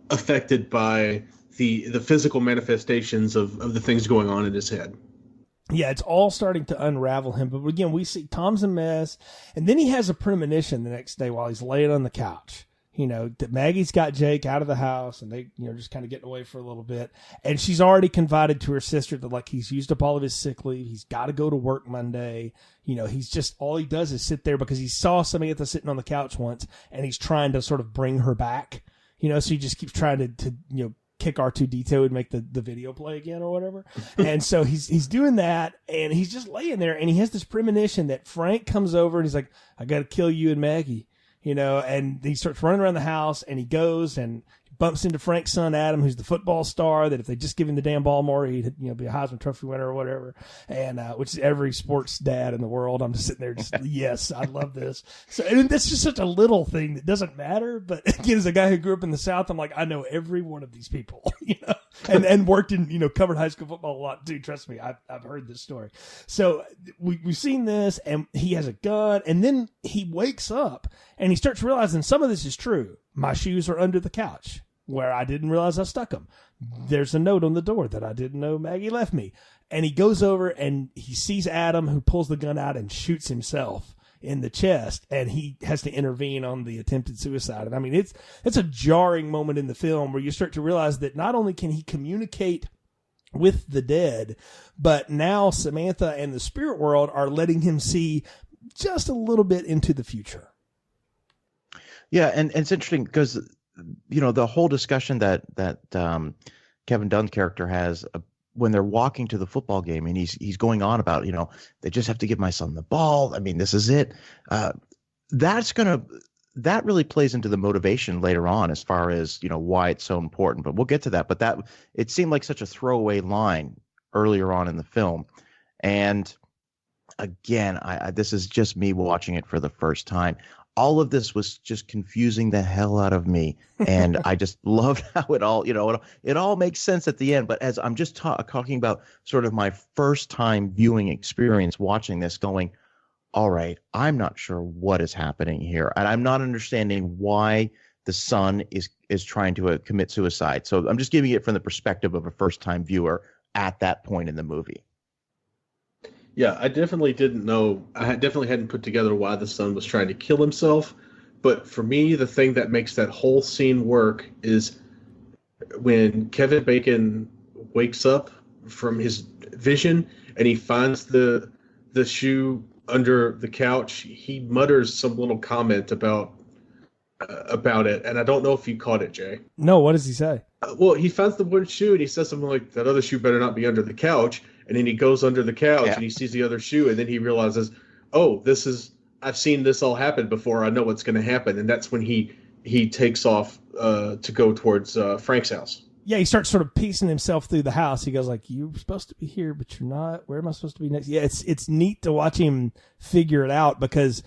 affected by the physical manifestations of the things going on in his head. Yeah, it's all starting to unravel him. But again, we see Tom's a mess, and then he has a premonition the next day while he's laying on the couch. That Maggie's got Jake out of the house, and they, just kind of getting away for a little bit. And she's already confided to her sister that like he's used up all of his sick leave. He's got to go to work Monday. He's just, all he does is sit there because he saw Samantha sitting on the couch once, and he's trying to sort of bring her back. So he just keeps trying to kick R2-D2 and make the video play again or whatever. And so he's doing that, and he's just laying there, and he has this premonition that Frank comes over and he's like, I got to kill you and Maggie. And he starts running around the house, and he goes and bumps into Frank's son, Adam, who's the football star, that if they just give him the damn ball more, he'd, be a Heisman Trophy winner or whatever. And, which is every sports dad in the world. I'm just sitting there just, yes, I love this. So, and that's just such a little thing that doesn't matter. But again, as a guy who grew up in the South, I'm like, I know every one of these people, and worked in, covered high school football a lot. Dude, trust me, I've heard this story. So we've seen this, and he has a gun, and then he wakes up and he starts realizing some of this is true. My shoes are under the couch where I didn't realize I stuck them. There's a note on the door that I didn't know Maggie left me. And he goes over and he sees Adam, who pulls the gun out and shoots himself in the chest, and he has to intervene on the attempted suicide. And I mean, it's a jarring moment in the film where you start to realize that not only can he communicate with the dead, but now Samantha and the spirit world are letting him see just a little bit into the future. Yeah, and it's interesting because the whole discussion that Kevin Dunn's character has when they're walking to the football game, and he's going on about they just have to give my son the ball. I mean, this is it. That really plays into the motivation later on as far as why it's so important. But we'll get to that. But that it seemed like such a throwaway line earlier on in the film, and again, this is just me watching it for the first time. All of this was just confusing the hell out of me, and I just loved how it all, it all makes sense at the end. But as I'm just talking about sort of my first time viewing experience watching this, going, all right, I'm not sure what is happening here, and I'm not understanding why the son is trying to commit suicide. So I'm just giving it from the perspective of a first time viewer at that point in the movie. Yeah, I definitely didn't know. I definitely hadn't put together why the son was trying to kill himself. But for me, the thing that makes that whole scene work is when Kevin Bacon wakes up from his vision and he finds the shoe under the couch. He mutters some little comment about it, and I don't know if you caught it, Jay. No, what does he say? Well, he finds the wooden shoe, and he says something like, that other shoe better not be under the couch. And then he goes under the couch and he sees the other shoe, and then he realizes, oh, I've seen this all happen before. I know what's going to happen. And that's when he takes off to go towards Frank's house. Yeah, he starts sort of piecing himself through the house. He goes like, you're supposed to be here, but you're not. Where am I supposed to be next? Yeah, it's neat to watch him figure it out, because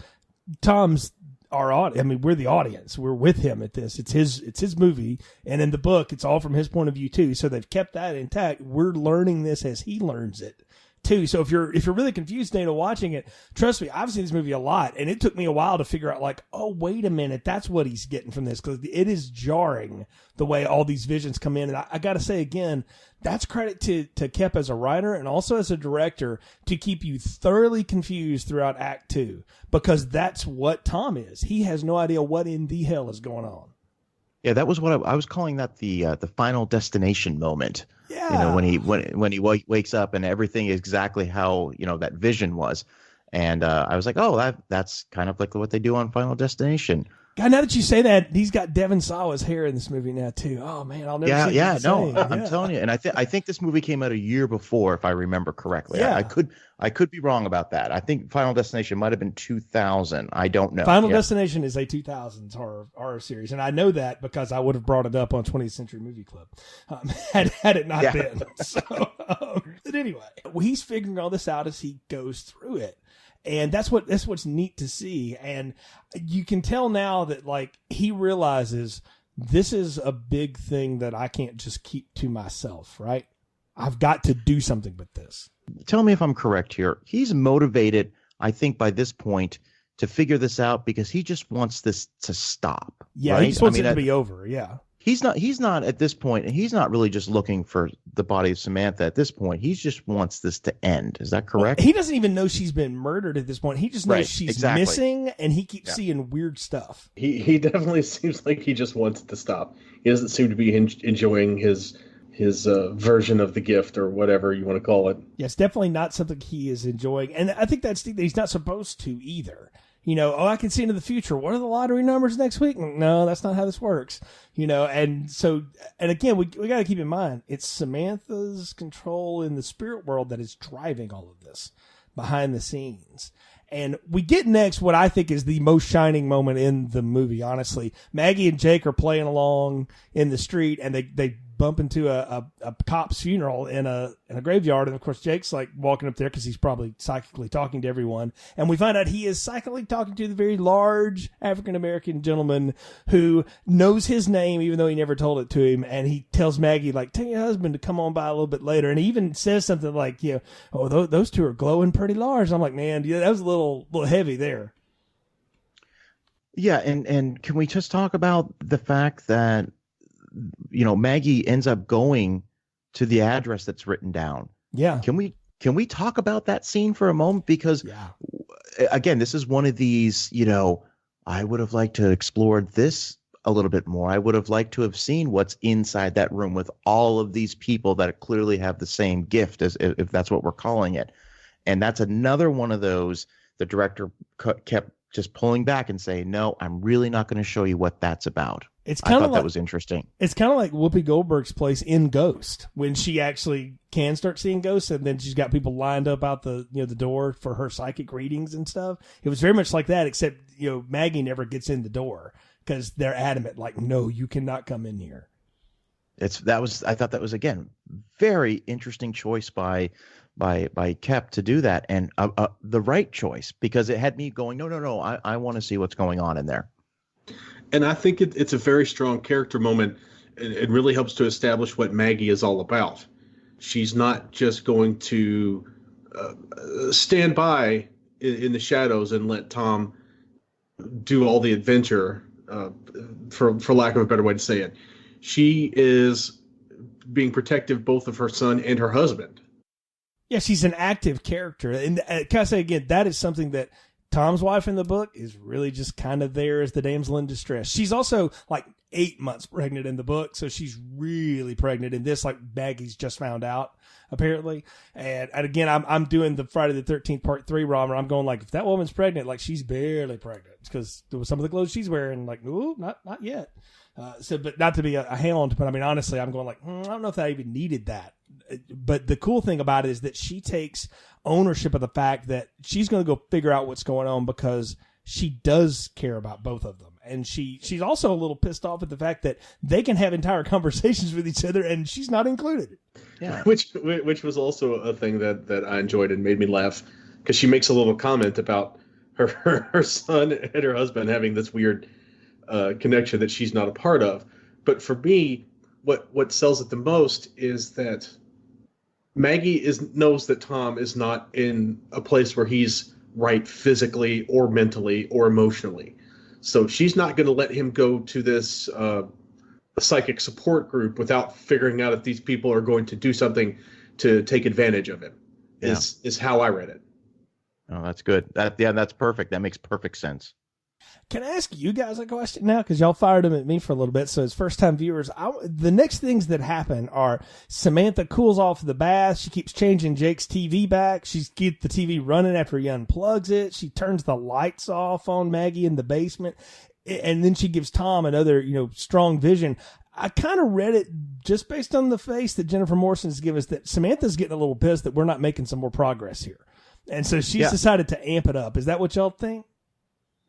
Tom's our audience. I mean, we're the audience. We're with him at this. It's his movie, and in the book, it's all from his point of view too. So they've kept that intact. We're learning this as he learns it too. So if you're really confused, Dana, watching it, trust me, I've seen this movie a lot, and it took me a while to figure out, like, oh, wait a minute, that's what he's getting from this, because it is jarring the way all these visions come in. And I got to say again, that's credit to Koepp as a writer and also as a director to keep you thoroughly confused throughout Act 2, because that's what Tom is. He has no idea what in the hell is going on. Yeah, that was what I was calling that the Final Destination moment. Yeah. You know, when he wakes up and everything is exactly how, you know, that vision was. And I was like, oh, that's kind of like what they do on Final Destination. God, now that you say that, he's got Devon Sawa's hair in this movie now too. Oh man, I'll never see yeah, no, I'm telling you. And I think this movie came out a year before, if I remember correctly. Yeah. I could be wrong about that. I think Final Destination might have been 2000. I don't know. Final Destination is a 2000s horror series, and I know that because I would have brought it up on 20th Century Movie Club had it not been. So, but anyway, he's figuring all this out as he goes through it. And that's what's neat to see. And you can tell now that, like, he realizes this is a big thing that I can't just keep to myself, right? I've got to do something with this. Tell me if I'm correct here. He's motivated, I think, by this point to figure this out because he just wants this to stop. Yeah, right? he just wants it to be over. Yeah. He's not at this point, and he's not really just looking for the body of Samantha at this point. He just wants this to end. Is that correct? Well, he doesn't even know she's been murdered at this point. He just knows she's missing, and he keeps seeing weird stuff. He definitely seems like he just wants it to stop. He doesn't seem to be enjoying his version of the gift or whatever you want to call it. Yeah, it's definitely not something he is enjoying, and I think that's he's not supposed to either. You know, I can see into the future. What are the lottery numbers next week? No, that's not how this works. You know, and so, and again, we got to keep in mind, it's Samantha's control in the spirit world that is driving all of this behind the scenes. And we get next what I think is the most shining moment in the movie, honestly. Maggie and Jake are playing along in the street, and they bump into a cop's funeral in a graveyard. And of course, Jake's like walking up there because he's probably psychically talking to everyone. And we find out he is psychically talking to the very large African-American gentleman who knows his name, even though he never told it to him. And he tells Maggie, like, tell your husband to come on by a little bit later. And he even says something like, you know, oh, those two are glowing pretty large. And I'm like, man, that was a little heavy there. Yeah. And can we just talk about the fact that, you know, Maggie ends up going to the address that's written down. Yeah. Can we talk about that scene for a moment? Because again, this is one of these, you know, I would have liked to explore this a little bit more. I would have liked to have seen what's inside that room with all of these people that clearly have the same gift, as if that's what we're calling it. And that's another one of those the director kept just pulling back and saying, no, I'm really not going to show you what that's about. It's kind of like, that was interesting. It's kind of like Whoopi Goldberg's place in Ghost, when she actually can start seeing ghosts, and then she's got people lined up out the door for her psychic readings and stuff. It was very much like that, except Maggie never gets in the door because they're adamant, like, no, you cannot come in here. I thought that was, again, very interesting choice by Koepp to do that, and the right choice, because it had me going, no, I want to see what's going on in there. And I think it's a very strong character moment. It really helps to establish what Maggie is all about. She's not just going to stand by in the shadows and let Tom do all the adventure, for lack of a better way to say it. She is being protective both of her son and her husband. Yeah, she's an active character. And can I say again, that is something that Tom's wife in the book is really just kind of there as the damsel in distress. She's also like 8 months pregnant in the book, so she's really pregnant in this, like Maggie's just found out, apparently. And again, I'm doing the Friday the 13th Part 3 ROM, I'm going like, if that woman's pregnant, like she's barely pregnant, because some of the clothes she's wearing, like, ooh, not yet. But not to be a hound, but I mean, honestly, I'm going like, I don't know if I even needed that. But the cool thing about it is that she takes ownership of the fact that she's going to go figure out what's going on, because she does care about both of them. And she's also a little pissed off at the fact that they can have entire conversations with each other and she's not included. Yeah. Which was also a thing that I enjoyed and made me laugh, because she makes a little comment about her son and her husband having this weird connection that she's not a part of. But for me, what sells it the most is that Maggie knows that Tom is not in a place where he's right physically or mentally or emotionally. So she's not going to let him go to this psychic support group without figuring out if these people are going to do something to take advantage of him. Is how I read it. Oh, that's good. That's perfect. That makes perfect sense. Can I ask you guys a question now? Because y'all fired them at me for a little bit. So as first-time viewers, the next things that happen are Samantha cools off the bath. She keeps changing Jake's TV back. She's keep the TV running after he unplugs it. She turns the lights off on Maggie in the basement. And then she gives Tom another, strong vision. I kind of read it just based on the face that Jennifer Morrison's given us that Samantha's getting a little pissed that we're not making some more progress here. And so she's decided to amp it up. Is that what y'all think?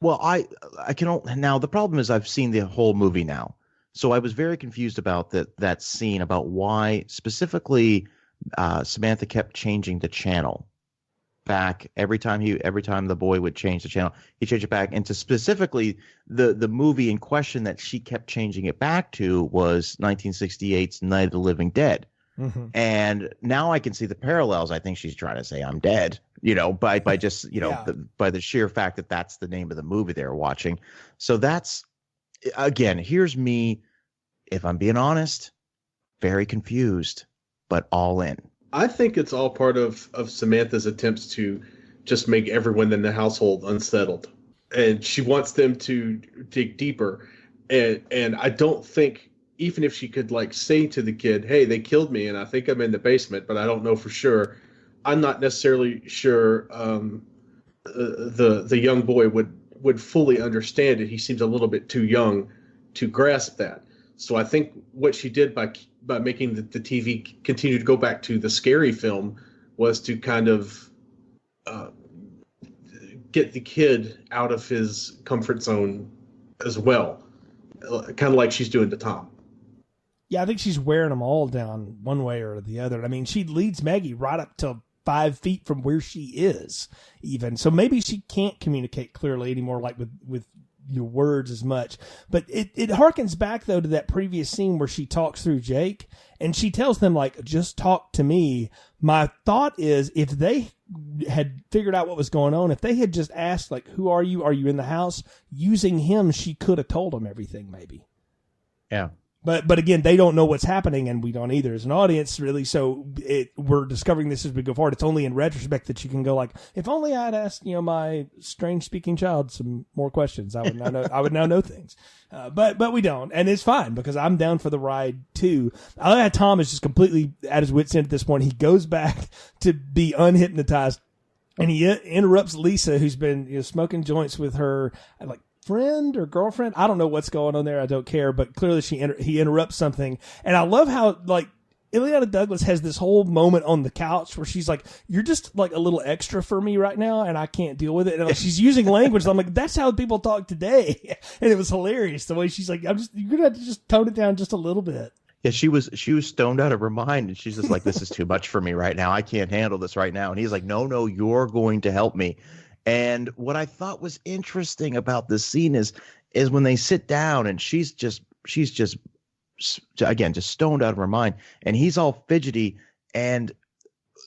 Well, I can now. The problem is I've seen the whole movie now, so I was very confused about that scene about why specifically Samantha kept changing the channel back every time the boy would change the channel, he changed it back into specifically the movie in question that she kept changing it back to was 1968's Night of the Living Dead. Mm-hmm. And now I can see the parallels. I think she's trying to say I'm dead, by just, by the sheer fact that that's the name of the movie they're watching. So that's, again, here's me, if I'm being honest, very confused, but all in. I think it's all part of Samantha's attempts to just make everyone in the household unsettled. And she wants them to dig deeper. And I don't think, even if she could say to the kid, hey, they killed me and I think I'm in the basement, but I don't know for sure. I'm not necessarily sure the young boy would fully understand it. He seems a little bit too young to grasp that. So I think what she did by making the TV continue to go back to the scary film was to kind of get the kid out of his comfort zone as well, kind of like she's doing to Tom. Yeah, I think she's wearing them all down one way or the other. I mean, she leads Maggie right up to 5 feet from where she is, even. So maybe she can't communicate clearly anymore, like with your words as much. But it harkens back, though, to that previous scene where she talks through Jake, and she tells them, just talk to me. My thought is, if they had figured out what was going on, if they had just asked, who are you? Are you in the house? Using him, she could have told them everything, maybe. Yeah. But again, they don't know what's happening, and we don't either as an audience, really. So we're discovering this as we go forward. It's only in retrospect that you can go if only I'd asked, my strange speaking child some more questions, I would now know. I would now know things. But we don't, and it's fine because I'm down for the ride too. I like how Tom is just completely at his wits' end at this point. He goes back to be unhypnotized, and he interrupts Lisa, who's been smoking joints with her friend or girlfriend. I don't know what's going on there. I don't care, but clearly he interrupts something. And I love how Illeana Douglas has this whole moment on the couch where she's like, you're just a little extra for me right now and I can't deal with it. And she's using language. I'm like, that's how people talk today. And it was hilarious the way she's like, you're gonna have to just tone it down just a little bit. Yeah, she was stoned out of her mind, and she's just like, this is too much for me right now. I can't handle this right now. And he's like, no, you're going to help me. And what I thought was interesting about this scene is when they sit down and she's just again, just stoned out of her mind, and he's all fidgety. And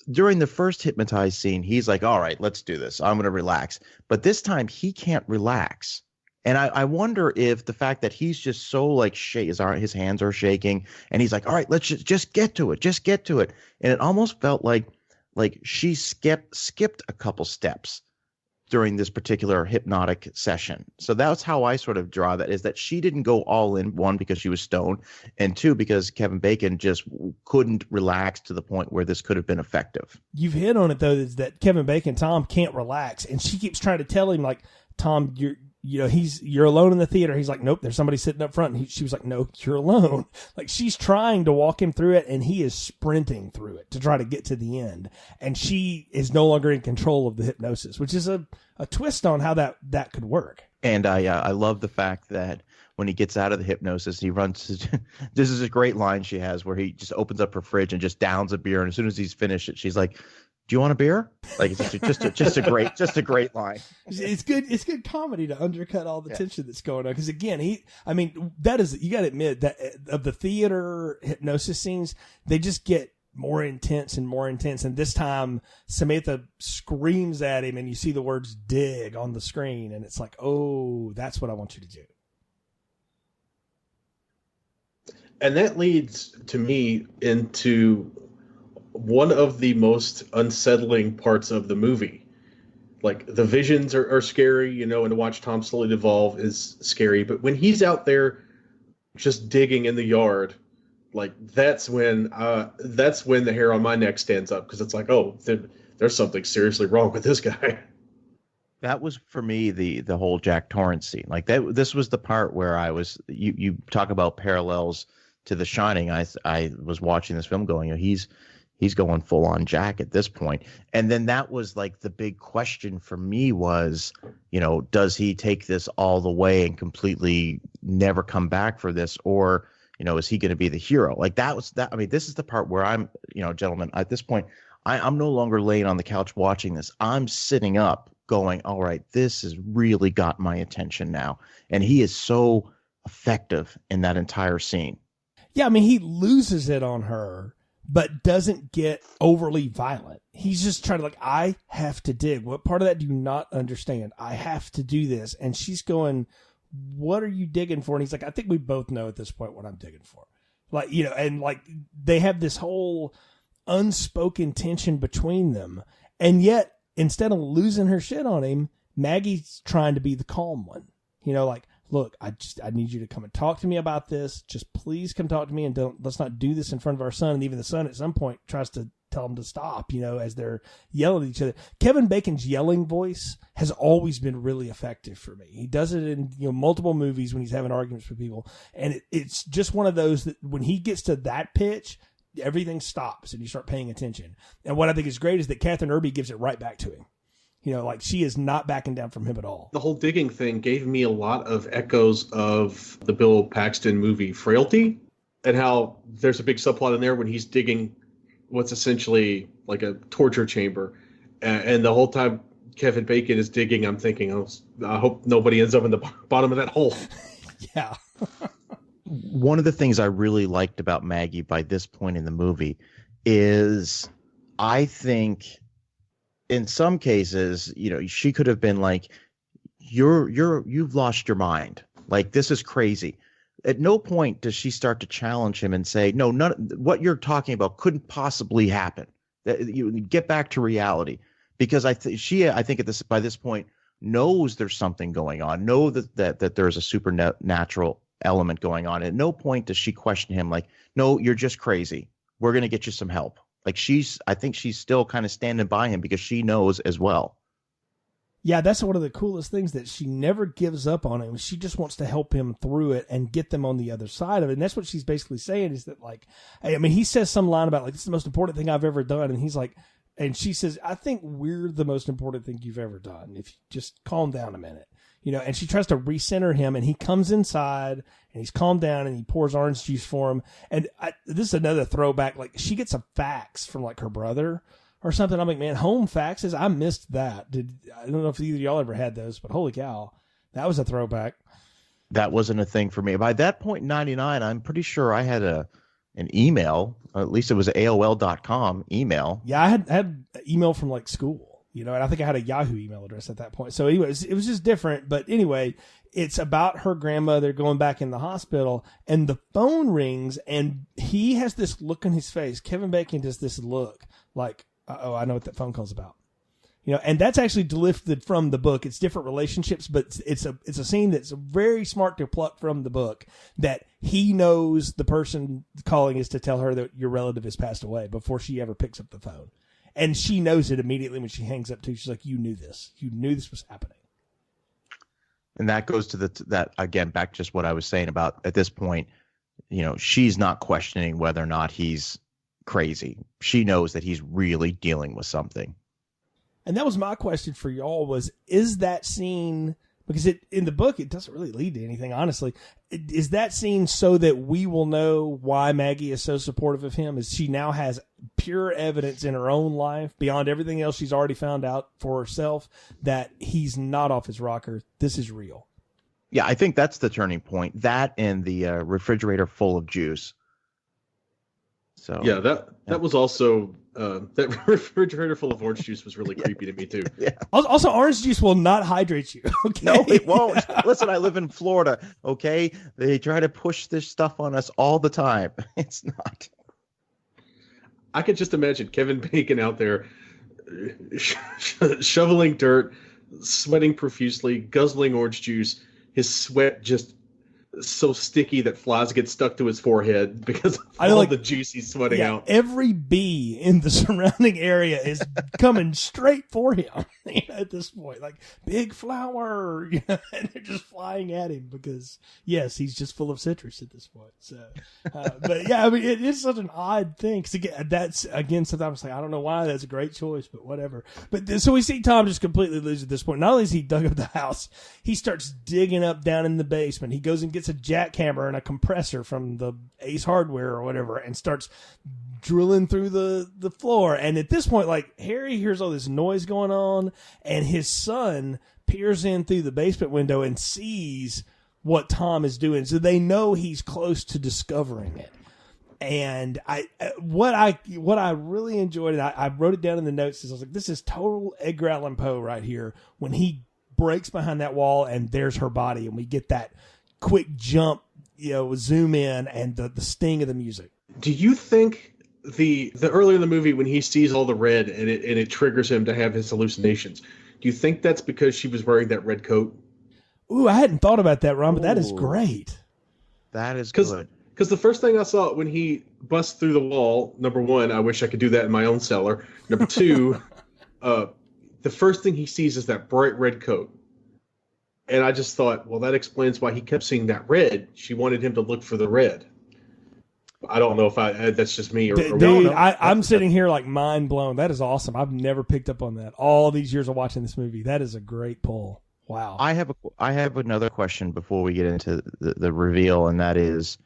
during the first hypnotized scene, he's like, all right, let's do this. I'm going to relax. But this time he can't relax. And I wonder if the fact that he's just so his hands are shaking and he's like, all right, let's just get to it. Just get to it. And it almost felt like she skipped a couple steps during this particular hypnotic session. So that's how I sort of draw that, is that she didn't go all in, one, because she was stoned, and two, because Kevin Bacon just couldn't relax to the point where this could have been effective. You've hit on it, though, is that Kevin Bacon, Tom, can't relax. And she keeps trying to tell him, Tom, you're alone in the theater. He's like, nope, there's somebody sitting up front. And she was like, no, you're alone. She's trying to walk him through it, and he is sprinting through it to try to get to the end. And she is no longer in control of the hypnosis, which is a twist on how that could work. And I love the fact that when he gets out of the hypnosis, he runs. This is a great line she has where he just opens up her fridge and just downs a beer. And as soon as he's finished it, she's like, do you want a beer? It's just a great line. It's good. It's good comedy to undercut all the tension that's going on. Because again, you got to admit that of the theater hypnosis scenes, they just get more intense and more intense. And this time Samantha screams at him and you see the words dig on the screen. And it's like, oh, that's what I want you to do. And that leads to me into one of the most unsettling parts of the movie. Like, the visions are scary, and to watch Tom slowly devolve is scary. But when he's out there just digging in the yard, like, that's when the hair on my neck stands up, because it's like, oh, there's something seriously wrong with this guy. That was for me the whole Jack Torrance scene. Like, this was the part where I was. You talk about parallels to The Shining. I was watching this film going, he's going full on Jack at this point. And then that was like the big question for me was, does he take this all the way and completely never come back for this? Or, is he going to be the hero? Like, that was that. I mean, this is the part where I'm, gentlemen, at this point, I'm no longer laying on the couch watching this. I'm sitting up going, all right, this has really got my attention now. And he is so effective in that entire scene. Yeah, I mean, he loses it on her, but doesn't get overly violent. He's just trying to, like, I have to dig. What part of that do you not understand? I have to do this. And she's going, what are you digging for? And he's like, I think we both know at this point what I'm digging for. Like, and like they have this whole unspoken tension between them. And yet, instead of losing her shit on him, Maggie's trying to be the calm one. Like, look, I need you to come and talk to me about this. Just please come talk to me, and let's not do this in front of our son. And even the son at some point tries to tell him to stop, as they're yelling at each other. Kevin Bacon's yelling voice has always been really effective for me. He does it in, multiple movies when he's having arguments with people. And it's just one of those that when he gets to that pitch, everything stops and you start paying attention. And what I think is great is that Catherine Irby gives it right back to him. Like, she is not backing down from him at all. The whole digging thing gave me a lot of echoes of the Bill Paxton movie Frailty, and how there's a big subplot in there when he's digging what's essentially like a torture chamber. And the whole time Kevin Bacon is digging, I'm thinking, oh, I hope nobody ends up in the bottom of that hole. Yeah. One of the things I really liked about Maggie by this point in the movie is, I think, in some cases, she could have been like, you've lost your mind. Like, this is crazy. At no point does she start to challenge him and say, no, what you're talking about couldn't possibly happen. You get back to reality. Because I think by this point knows there's something going on, know that there's a supernatural element going on. At no point does she question him like, no, you're just crazy. We're going to get you some help. Like, I think she's still kind of standing by him because she knows as well. Yeah, that's one of the coolest things, that she never gives up on him. She just wants to help him through it and get them on the other side of it. And that's what she's basically saying, is that, like, I mean, he says some line about, like, this is the most important thing I've ever done. And he's like, and she says, I think we're the most important thing you've ever done. If you just calm down a minute, and she tries to recenter him, and he comes inside and he's calmed down and he pours orange juice for him. And this is another throwback. Like, she gets a fax from, like, her brother or something. I'm like, man, home faxes, I missed that. I don't know if either of y'all ever had those, but holy cow, that was a throwback. That wasn't a thing for me. By that point in 99, I'm pretty sure I had an email, or at least it was AOL.com email. Yeah, I had email from, like, school, and I think I had a Yahoo email address at that point. So anyways, it was just different. But anyway, it's about her grandmother going back in the hospital, and the phone rings, and he has this look on his face. Kevin Bacon does this look like, oh, I know what that phone call's about. And that's actually lifted from the book. It's different relationships, but it's a scene that's very smart to pluck from the book, that he knows the person calling is to tell her that your relative has passed away before she ever picks up the phone. And she knows it immediately when she hangs up too. She's like, you knew this. You knew this was happening. And that goes to that again, back to just what I was saying about, at this point, she's not questioning whether or not he's crazy. She knows that he's really dealing with something. And that was my question for y'all, is that scene, because in the book, it doesn't really lead to anything, honestly. Is that scene so that we will know why Maggie is so supportive of him? Is she now has pure evidence in her own life, beyond everything else she's already found out for herself, that he's not off his rocker? This is real. Yeah, I think that's the turning point. That and the refrigerator full of juice. So yeah, that was also that refrigerator full of orange juice was really creepy to me too. Yeah. Also, orange juice will not hydrate you. Okay? No, it won't. Listen, I live in Florida. Okay, they try to push this stuff on us all the time. It's not. I could just imagine Kevin Bacon out there shoveling dirt, sweating profusely, guzzling orange juice. His sweat just so sticky that flies get stuck to his forehead because of all the juice he's sweating out. Every bee in the surrounding area is coming straight for him at this point. Like, big flower, and they're just flying at him because, yes, he's just full of citrus at this point. So, but yeah, I mean, it is such an odd thing. Cause again, that's, sometimes like, I don't know why, that's a great choice, but whatever. But so we see Tom just completely lose at this point. Not only has he dug up the house, he starts digging up down in the basement. He goes and gets a jackhammer and a compressor from the Ace Hardware or whatever and starts drilling through the floor. And at this point, like, Harry hears all this noise going on and his son peers in through the basement window and sees what Tom is doing. So they know he's close to discovering it. And what I really enjoyed, and I wrote it down in the notes, is I was like, this is total Edgar Allan Poe right here when he breaks behind that wall and there's her body and we get that quick jump, zoom in and the sting of the music. Do you think the earlier in the movie when he sees all the red and it triggers him to have his hallucinations, do you think that's because she was wearing that red coat? Ooh, I hadn't thought about that, Ron, but that is great. That is good. Because the first thing I saw when he busts through the wall, number one, I wish I could do that in my own cellar. Number two, the first thing he sees is that bright red coat. And I just thought, well, that explains why he kept seeing that red. She wanted him to look for the red. I don't know if that's just me or dude. I'm sitting here like mind blown. That is awesome. I've never picked up on that. All these years of watching this movie, that is a great pull. Wow. I have another question before we get into the reveal, and that is,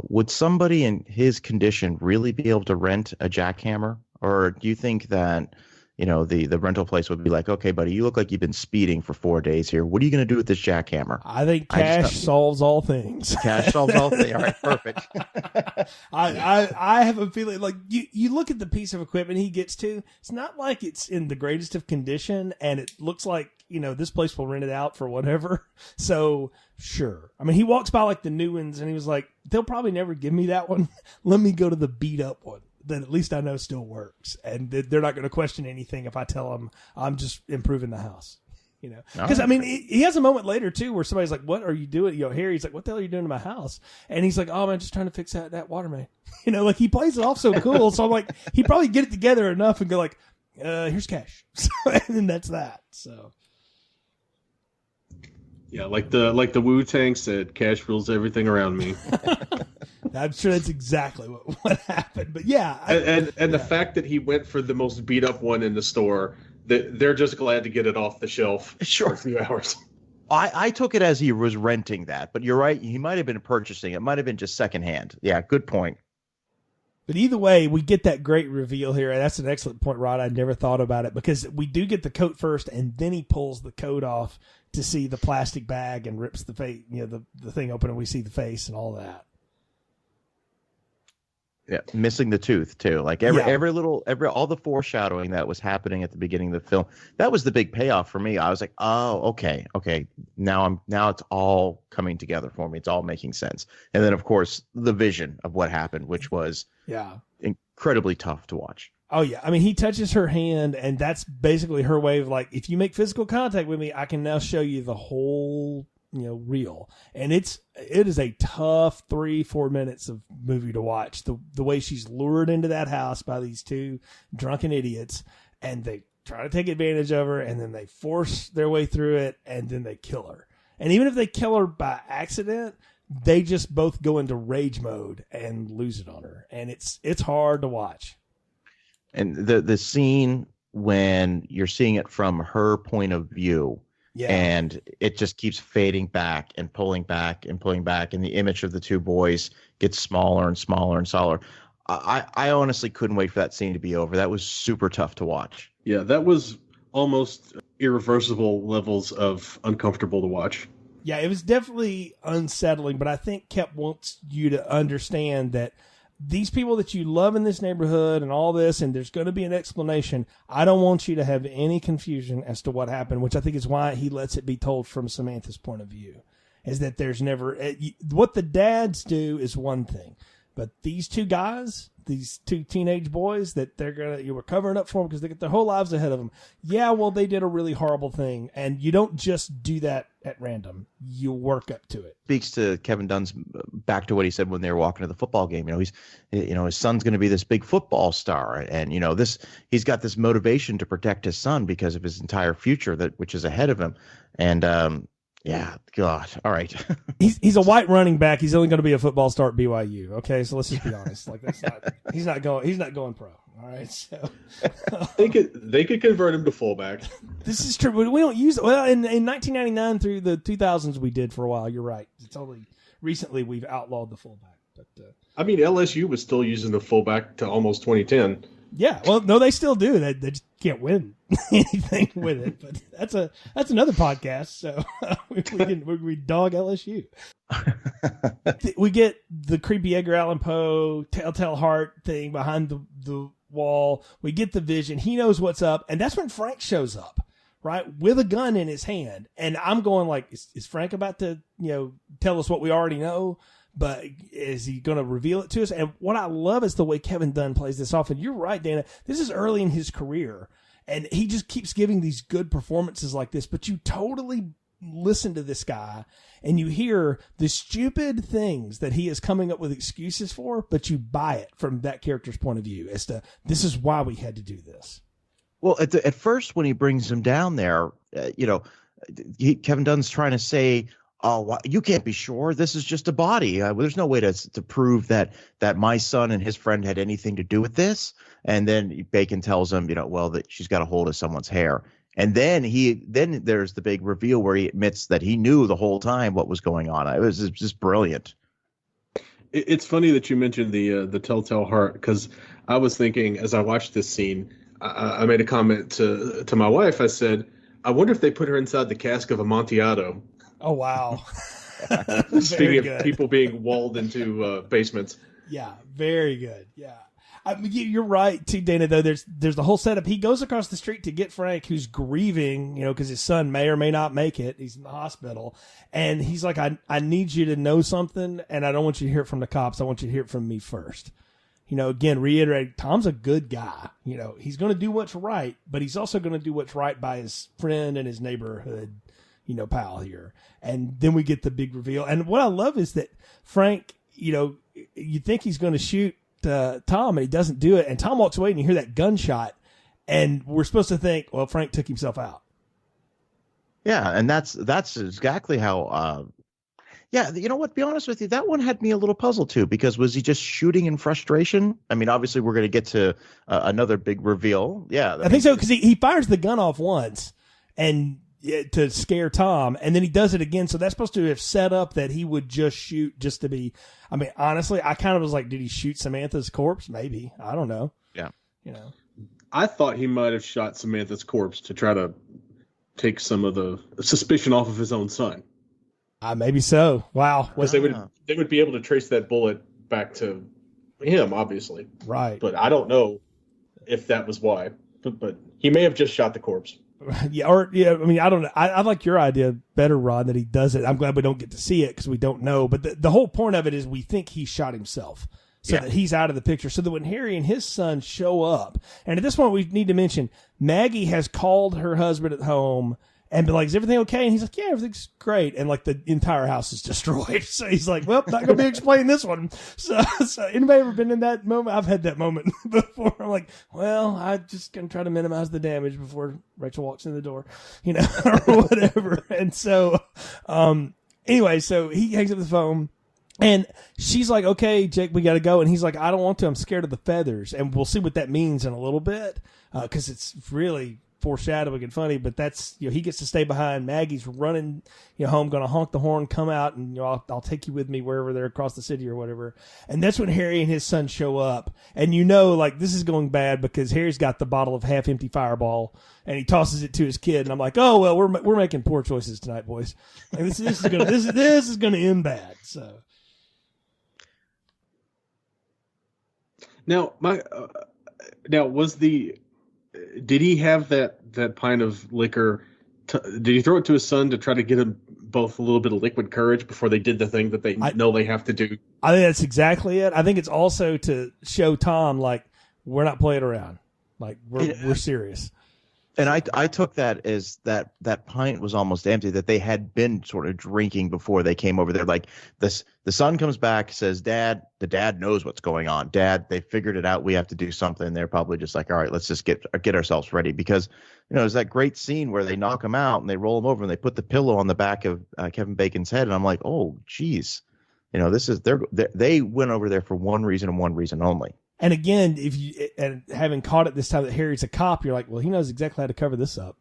would somebody in his condition really be able to rent a jackhammer, or do you think that? The rental place would be like, okay, buddy, you look like you've been speeding for 4 days here. What are you going to do with this jackhammer? I think cash solves all things. Cash solves all things. All right, perfect. I have a feeling like you look at the piece of equipment he gets to, it's not like it's in the greatest of condition and it looks like, this place will rent it out for whatever. So sure. I mean, he walks by like the new ones and he was like, they'll probably never give me that one. Let me go to the beat up one. That at least I know still works. And they're not going to question anything if I tell them I'm just improving the house, Because, I mean, he has a moment later, too, where somebody's like, what are you doing? Harry's like, what the hell are you doing to my house? And he's like, oh, man, just trying to fix that water main. Like he plays it off so cool. So I'm like, he'd probably get it together enough and go like, here's cash. And then that's that. So. Yeah, like the Wu-Tang said, cash rules everything around me. I'm sure that's exactly what happened. But yeah. And the fact that he went for the most beat up one in the store, they're just glad to get it off the shelf for a few hours. I took it as he was renting that, but you're right. He might have been purchasing. It might have been just secondhand. Yeah, good point. But either way, we get that great reveal here. And that's an excellent point, Rod. I never thought about it because we do get the coat first, and then he pulls the coat off to see the plastic bag and rips the face, the thing open, and we see the face and all that. Yeah, missing the tooth too. Like all the foreshadowing that was happening at the beginning of the film. That was the big payoff for me. I was like, oh, okay. Now it's all coming together for me. It's all making sense. And then of course the vision of what happened, which was incredibly tough to watch. Oh yeah. I mean, he touches her hand and that's basically her way of like, if you make physical contact with me, I can now show you the whole reel. And it is a tough 3-4 minutes of movie to watch. The way she's lured into that house by these two drunken idiots and they try to take advantage of her and then they force their way through it and then they kill her. And even if they kill her by accident, they just both go into rage mode and lose it on her. And it's hard to watch. And the scene when you're seeing it from her point of view, and it just keeps fading back and pulling back and pulling back, and the image of the two boys gets smaller and smaller and smaller. I honestly couldn't wait for that scene to be over. That was super tough to watch. Yeah, that was almost irreversible levels of uncomfortable to watch. Yeah, it was definitely unsettling, but I think Kep wants you to understand that these people that you love in this neighborhood and all this, and there's going to be an explanation. I don't want you to have any confusion as to what happened, which I think is why he lets it be told from Samantha's point of view, is that there's never, what the dads do is one thing, but these two guys, these two teenage boys that you were covering up for them because they get their whole lives ahead of them. Yeah, well, they did a really horrible thing, and you don't just do that at random. You work up to it. Speaks to Kevin Dunn's, back to what he said when they were walking to the football game. His son's going to be this big football star, and he's got this motivation to protect his son because of his entire future which is ahead of him, and yeah, God. All right. He's a white running back. He's only going to be a football star at BYU. Okay, so let's just be honest. Like he's not going pro. All right, so they could convert him to fullback. This is true, but we don't use it. Well, in 1999 through the 2000s, we did for a while. You're right. It's only recently we've outlawed the fullback. But I mean, LSU was still using the fullback to almost 2010. Yeah, well, no, they still do. They just can't win anything with it. But that's another podcast. So we dog LSU. We get the creepy Edgar Allan Poe Telltale Heart thing behind the wall. We get the vision. He knows what's up, and that's when Frank shows up, right, with a gun in his hand. And I'm going like, is Frank about to tell us what we already know? But is he going to reveal it to us? And what I love is the way Kevin Dunn plays this off. And you're right, Dana. This is early in his career. And he just keeps giving these good performances like this. But you totally listen to this guy and you hear the stupid things that he is coming up with excuses for, but you buy it from that character's point of view as to this is why we had to do this. Well, at first when he brings him down there, Kevin Dunn's trying to say, oh, you can't be sure. This is just a body. There's no way to prove that my son and his friend had anything to do with this. And then Bacon tells him, that she's got a hold of someone's hair. And then there's the big reveal where he admits that he knew the whole time what was going on. It was just brilliant. It's funny that you mentioned the Telltale Heart, because I was thinking as I watched this scene, I made a comment to my wife. I said, I wonder if they put her inside the cask of Amontillado. Oh, wow. Speaking of people being walled into basements. Yeah, very good. Yeah. I mean, you're right, too, Dana, though. There's the whole setup. He goes across the street to get Frank, who's grieving, because his son may or may not make it. He's in the hospital. And he's like, I need you to know something, and I don't want you to hear it from the cops. I want you to hear it from me first. Again, reiterate, Tom's a good guy. He's going to do what's right, but he's also going to do what's right by his friend and his neighborhood pal here. And then we get the big reveal. And what I love is that Frank, you think he's going to shoot Tom, and he doesn't do it. And Tom walks away and you hear that gunshot. And we're supposed to think, well, Frank took himself out. Yeah. And that's exactly how, you know what, to be honest with you, that one had me a little puzzled too, because was he just shooting in frustration? I mean, obviously we're going to get to another big reveal. Yeah. I think so. Cause he fires the gun off once and to scare Tom, and then he does it again. So that's supposed to have set up that he would just shoot just to be. I mean, honestly, I kind of was like, did he shoot Samantha's corpse? Maybe. I don't know. Yeah. I thought he might have shot Samantha's corpse to try to take some of the suspicion off of his own son. Maybe so. Wow. Because they would be able to trace that bullet back to him, obviously. Right. But I don't know if that was why. But he may have just shot the corpse. Yeah, I mean, I don't know. I like your idea better, Ron, that he does it. I'm glad we don't get to see it because we don't know. But the whole point of it is we think he shot himself, so that he's out of the picture. So that when Harry and his son show up, and at this point we need to mention Maggie has called her husband at home and been like, is everything okay? And he's like, yeah, everything's great. And like the entire house is destroyed. So he's like, well, not going to be explaining this one. So anybody ever been in that moment? I've had that moment before. I'm like, well, I'm just going to try to minimize the damage before Rachel walks in the door, or whatever. And so, anyway, so he hangs up the phone. And she's like, okay, Jake, we got to go. And he's like, I don't want to. I'm scared of the feathers. And we'll see what that means in a little bit, because it's really foreshadowing and funny. But that's, he gets to stay behind. Maggie's running home, going to honk the horn, come out, and I'll take you with me wherever they're across the city or whatever. And that's when Harry and his son show up. And like, this is going bad because Harry's got the bottle of half-empty Fireball, and he tosses it to his kid. And I'm like, oh, well, we're making poor choices tonight, boys. Like, this is going to end bad. So. Now, did he have that pint of liquor? Did he throw it to his son to try to get him both a little bit of liquid courage before they did the thing that they know they have to do? I think that's exactly it. I think it's also to show Tom, like, we're not playing around. Like, we're serious. And I took that as that pint was almost empty, that they had been sort of drinking before they came over there. Like the son comes back, says, the dad knows what's going on. Dad, they figured it out. We have to do something. They're probably just like, all right, let's just get ourselves ready. Because, there's that great scene where they knock him out and they roll him over and they put the pillow on the back of Kevin Bacon's head. And I'm like, oh, geez, this is they went over there for one reason and one reason only. And again, and having caught it this time that Harry's a cop, you're like, well, he knows exactly how to cover this up,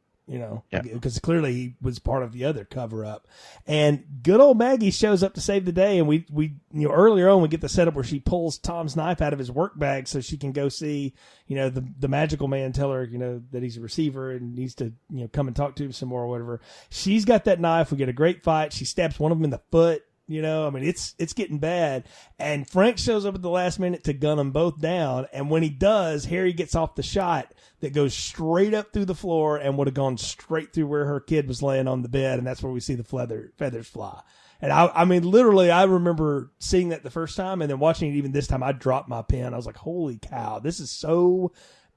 because clearly he was part of the other cover up. And good old Maggie shows up to save the day. And we earlier on, we get the setup where she pulls Tom's knife out of his work bag so she can go see, the magical man tell her, that he's a receiver and needs to, come and talk to him some more or whatever. She's got that knife. We get a great fight. She stabs one of them in the foot. It's getting bad. And Frank shows up at the last minute to gun them both down. And when he does, Harry gets off the shot that goes straight up through the floor and would have gone straight through where her kid was laying on the bed. And that's where we see the feathers fly. And literally, I remember seeing that the first time and then watching it even this time. I dropped my pen. I was like, holy cow, this is so,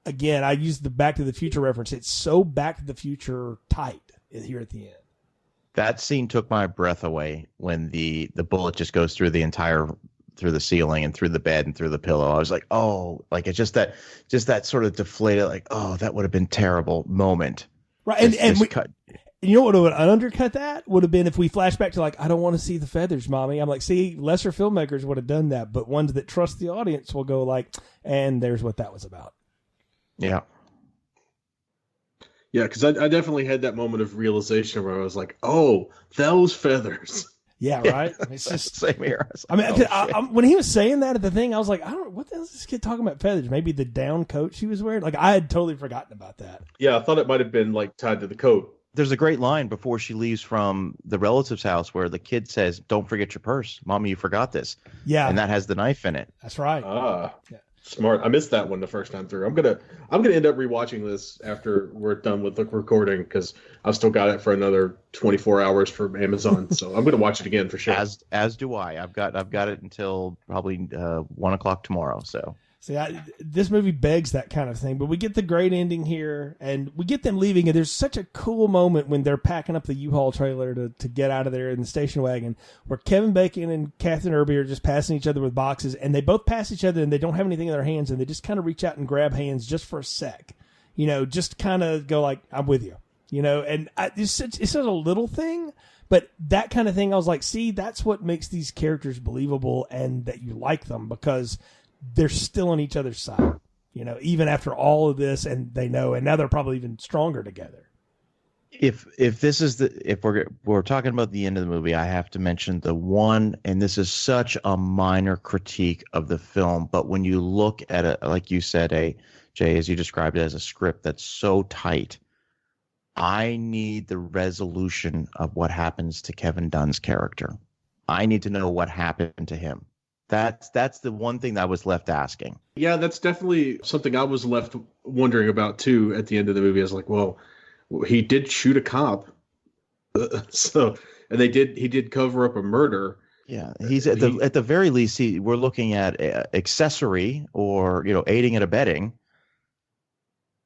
again, I used the Back to the Future reference. It's so Back to the Future tight here at the end. That scene took my breath away when the bullet just goes through the ceiling and through the bed and through the pillow. I was like, oh, like it's just that sort of deflated, like, oh, that would have been terrible moment. Right. You know what would undercut that would have been if we flash back to like, I don't want to see the feathers, mommy. I'm like, see, lesser filmmakers would have done that, but ones that trust the audience will go like, and there's what that was about. Yeah. Yeah, because I definitely had that moment of realization where I was like, "Oh, those feathers." Yeah, right. It's just same here. When he was saying that at the thing, I was like, what the hell is this kid talking about feathers? Maybe the down coat she was wearing. Like I had totally forgotten about that. Yeah, I thought it might have been like tied to the coat. There's a great line before she leaves from the relative's house where the kid says, "Don't forget your purse, Mommy. You forgot this." Yeah, and that has the knife in it. That's right. Yeah. Smart. I missed that one the first time through. I'm gonna end up rewatching this after we're done with the recording because I've still got it for another 24 hours from Amazon. So I'm gonna watch it again for sure. As do I. I've got it until probably 1:00 tomorrow. So. See, this movie begs that kind of thing, but we get the great ending here, and we get them leaving, and there's such a cool moment when they're packing up the U-Haul trailer to get out of there in the station wagon, where Kevin Bacon and Catherine Irby are just passing each other with boxes, and they both pass each other, and they don't have anything in their hands, and they just kind of reach out and grab hands just for a sec, just kind of go like, I'm with you, and it's such a little thing, but that kind of thing, I was like, see, that's what makes these characters believable and that you like them, because they're still on each other's side, even after all of this, and they know, and now they're probably even stronger together. If we're talking about the end of the movie, I have to mention the one, and this is such a minor critique of the film, but when you look at it, like you said, Jay, as you described it, as a script that's so tight, I need the resolution of what happens to Kevin Dunn's character. I need to know what happened to him. That's the one thing that I was left asking. Yeah, that's definitely something I was left wondering about too at the end of the movie. I was like, well, he did shoot a cop. And he did cover up a murder. Yeah, he's at the very least, we're looking at accessory or, aiding and abetting.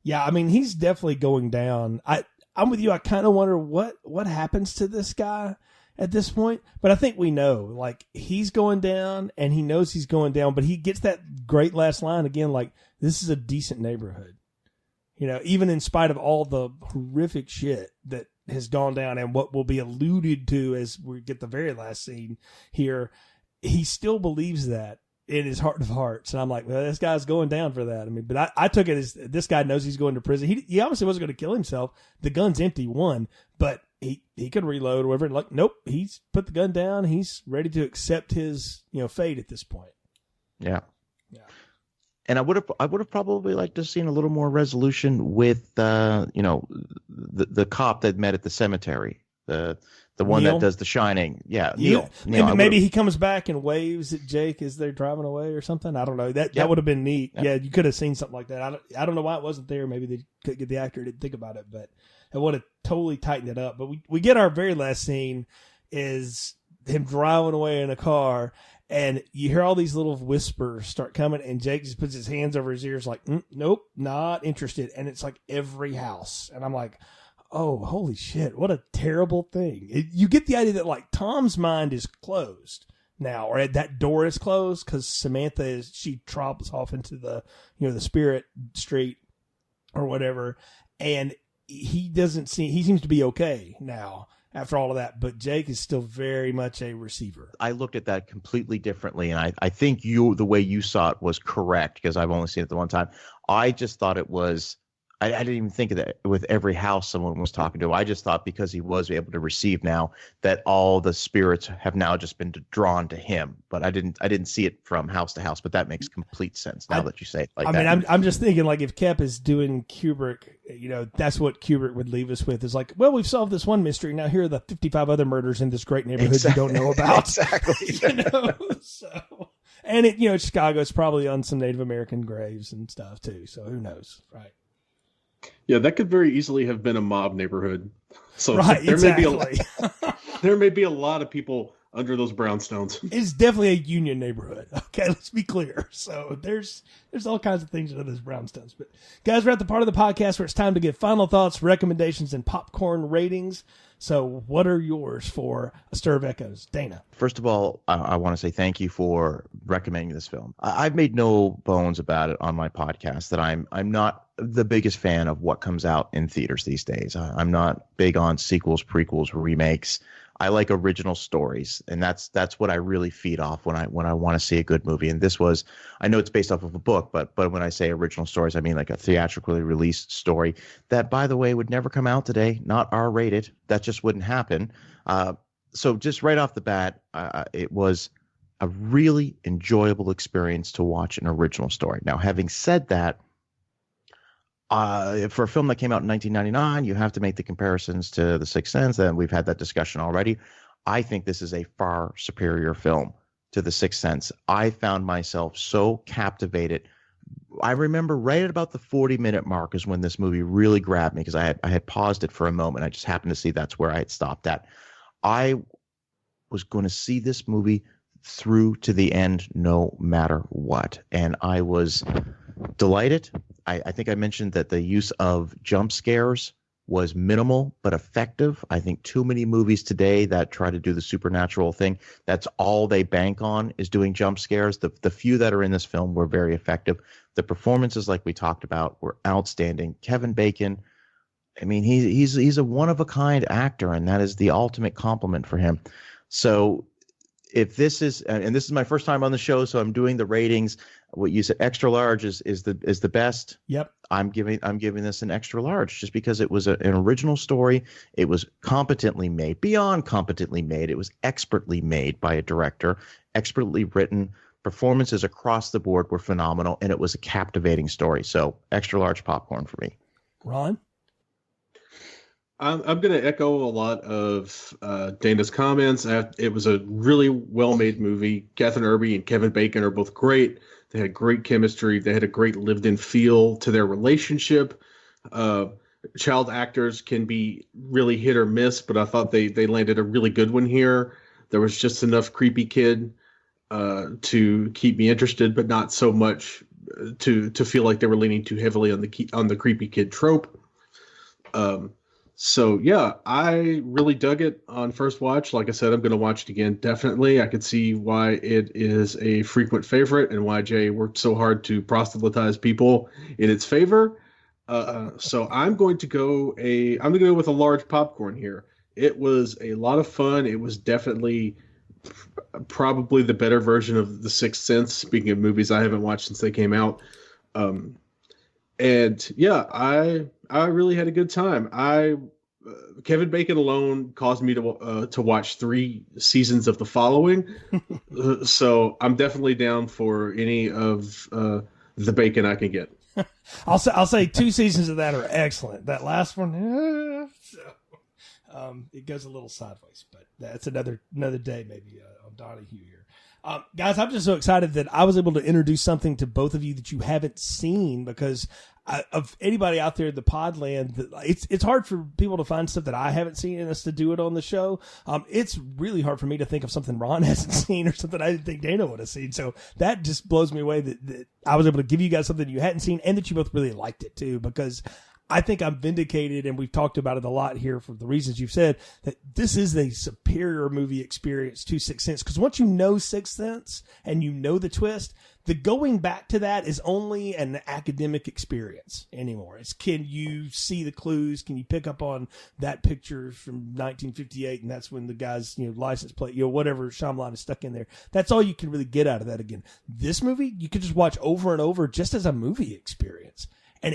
Yeah, I mean, he's definitely going down. I'm with you. I kind of wonder what happens to this guy at this point, but I think we know, like, he's going down and he knows he's going down, but he gets that great last line again, like, this is a decent neighborhood, even in spite of all the horrific shit that has gone down and what will be alluded to as we get the very last scene here, he still believes that in his heart of hearts. And I'm like, well, this guy's going down for that. I mean, but I took it as this guy knows he's going to prison. He obviously wasn't going to kill himself. The gun's empty, one, but he could reload or whatever. Like, nope, he's put the gun down. He's ready to accept his, fate at this point. Yeah. And I would have probably liked to have seen a little more resolution with, the cop that met at the cemetery, the the one Neil? that does The Shining. Yeah, Yeah. Neil. Maybe he comes back and waves at Jake as they're driving away or something. I don't know. That would have been neat. Yeah, you could have seen something like that. I don't know why it wasn't there. Maybe they couldn't get the actor, didn't think about it, but it would have totally tightened it up. But we get our very last scene is him driving away in a car, and you hear all these little whispers start coming, and Jake just puts his hands over his ears like, nope, not interested. And it's like every house. And I'm like, oh, holy shit, what a terrible thing. You get the idea that like Tom's mind is closed now, or that door is closed because Samantha she travels off into the, the spirit street or whatever. And he seems to be okay now after all of that, but Jake is still very much a receiver. I looked at that completely differently, and I think the way you saw it was correct, because I've only seen it the one time. I just thought it was, I didn't even think of that with every house someone was talking to. I just thought because he was able to receive now that all the spirits have now just been drawn to him. But I didn't see it from house to house. But that makes complete sense now that you say it like that. I mean, I'm just thinking like if Kep is doing Kubrick, that's what Kubrick would leave us with is like, well, we've solved this one mystery. Now here are the 55 other murders in this great neighborhood you don't know about. Exactly. So, and it, Chicago, it's probably on some Native American graves and stuff too. So who knows, right? Yeah, that could very easily have been a mob neighborhood. So right, there exactly. There may be a lot of people under those brownstones. It's definitely a union neighborhood. Okay, let's be clear. So there's all kinds of things under those brownstones. But guys, we're at the part of the podcast where it's time to give final thoughts, recommendations, and popcorn ratings. So what are yours for A Stir of Echoes? Dana. First of all, I want to say thank you for recommending this film. I've made no bones about it on my podcast that I'm not the biggest fan of what comes out in theaters these days. I'm not big on sequels, prequels, remakes. I like original stories, and that's what I really feed off when I want to see a good movie. And this was, I know it's based off of a book, but when I say original stories, I mean like a theatrically released story that, by the way, would never come out today, not R-rated. That just wouldn't happen. So just right off the bat, it was a really enjoyable experience to watch an original story. Now, having said that, for a film that came out in 1999, you have to make the comparisons to The Sixth Sense, and we've had that discussion already. I think this is a far superior film to The Sixth Sense. I found myself so captivated. I remember right at about the 40-minute mark is when this movie really grabbed me, because I had paused it for a moment. I just happened to see that's where I had stopped at. I was going to see this movie through to the end no matter what, and I was delighted. I think I mentioned that the use of jump scares was minimal but effective. I think too many movies today that try to do the supernatural thing, that's all they bank on is doing jump scares. The few that are in this film were very effective. The performances, like we talked about, were outstanding. Kevin Bacon, I mean, he's a one-of-a-kind actor, and that is the ultimate compliment for him. So if this is, and this is my first time on the show, so I'm doing the ratings. What you said, extra large is the best. Yep. I'm giving this an extra large just because it was an original story. It was competently made, beyond competently made. It was expertly made by a director, expertly written. Performances across the board were phenomenal, and it was a captivating story. So extra large popcorn for me. Ron? I'm going to echo a lot of Dana's comments. It was a really well-made movie. Catherine Irby and Kevin Bacon are both great. They had great chemistry. They had a great lived-in feel to their relationship. Child actors can be really hit or miss, but I thought they landed a really good one here. There was just enough creepy kid to keep me interested, but not so much to feel like they were leaning too heavily on the creepy kid trope. So yeah, I really dug it on first watch. Like I said, I'm going to watch it again. Definitely. I could see why it is a frequent favorite and why Jay worked so hard to proselytize people in its favor. So I'm going to go with a large popcorn here. It was a lot of fun. It was definitely probably the better version of The Sixth Sense. Speaking of movies I haven't watched since they came out. And yeah, I really had a good time. Kevin Bacon alone caused me to watch 3 seasons of The Following. So I'm definitely down for any of the Bacon I can get. I'll say 2 seasons of that are excellent. That last one, It goes a little sideways, but that's another day maybe on Donahue here. Guys, I'm just so excited that I was able to introduce something to both of you that you haven't seen, because of anybody out there in the pod land, it's hard for people to find stuff that I haven't seen and us to do it on the show. It's really hard for me to think of something Ron hasn't seen or something I didn't think Dana would have seen. So that just blows me away that I was able to give you guys something you hadn't seen and that you both really liked it too, because I think I'm vindicated, and we've talked about it a lot here for the reasons you've said, that this is a superior movie experience to Sixth Sense. Because once you know Sixth Sense and you know the twist, the going back to that is only an academic experience anymore. It's, can you see the clues? Can you pick up on that picture from 1958? And that's when the guy's, license plate, whatever Shyamalan is stuck in there. That's all you can really get out of that again. This movie, you could just watch over and over just as a movie experience. And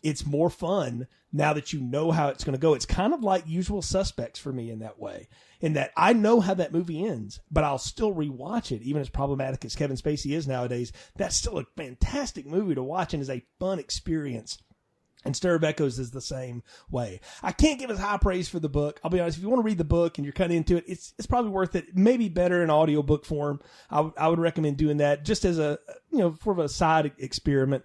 it's more fun now that you know how it's going to go. It's kind of like Usual Suspects for me in that way, in that I know how that movie ends, but I'll still rewatch it. Even as problematic as Kevin Spacey is nowadays, that's still a fantastic movie to watch and is a fun experience. And Stir of Echoes is the same way. I can't give as high praise for the book. I'll be honest, if you want to read the book and you're kind of into it, it's probably worth it. Maybe better in audiobook form. I would recommend doing that just as a, sort of a side experiment.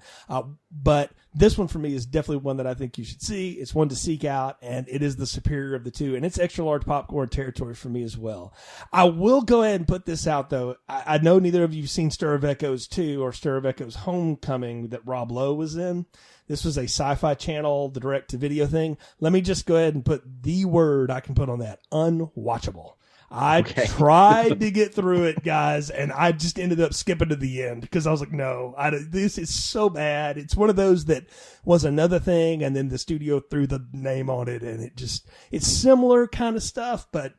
But this one for me is definitely one that I think you should see. It's one to seek out, and it is the superior of the two. And it's extra large popcorn territory for me as well. I will go ahead and put this out, though. I know neither of you have seen Stir of Echoes 2 or Stir of Echoes Homecoming that Rob Lowe was in. This was a Sci-Fi Channel, the direct-to-video thing. Let me just go ahead and put the word I can put on that: unwatchable. I tried to get through it, guys, and I just ended up skipping to the end because I was like, no, this is so bad. It's one of those that was another thing, and then the studio threw the name on it, and it's similar kind of stuff, but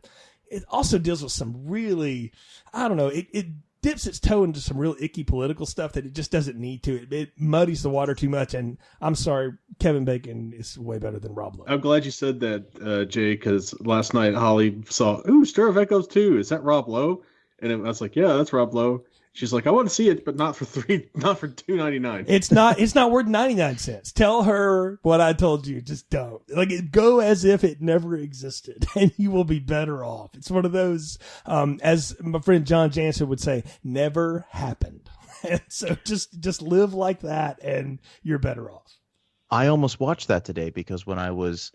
it also deals with some really, I don't know, it dips its toe into some real icky political stuff that it just doesn't need to. It muddies the water too much, and I'm sorry, Kevin Bacon is way better than Rob Lowe. I'm glad you said that, Jay, because last night Holly saw, Stir of Echoes 2, is that Rob Lowe? And I was like, yeah, that's Rob Lowe. She's like, I want to see it, but not for $2.99. It's not worth 99 cents. Tell her what I told you. Just don't. Go as if it never existed, and you will be better off. It's one of those, as my friend John Jansen would say, never happened. And so just live like that, and you're better off. I almost watched that today because when I was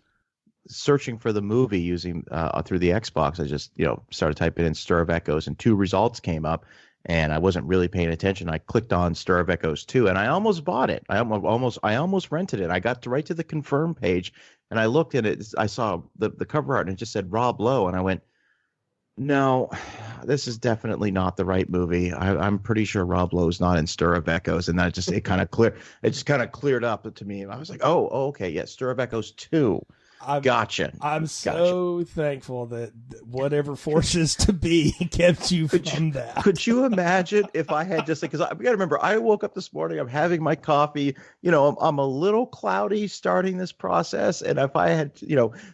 searching for the movie using through the Xbox, I just started typing in Stir of Echoes, and 2 results came up. And I wasn't really paying attention. I clicked on Stir of Echoes 2, and I almost bought it. I almost rented it. I got right to the confirm page, and I looked at it. I saw the cover art, and it just said Rob Lowe, and I went, no, this is definitely not the right movie. I'm pretty sure Rob Lowe's not in Stir of Echoes, and that it kind of cleared up to me. I was like, oh, okay, yeah, Stir of Echoes 2. Gotcha. I'm so thankful that whatever forces to be kept you from that. Could you imagine if I had just, because I got to remember, I woke up this morning, I'm having my coffee, I'm a little cloudy starting this process. And if I had,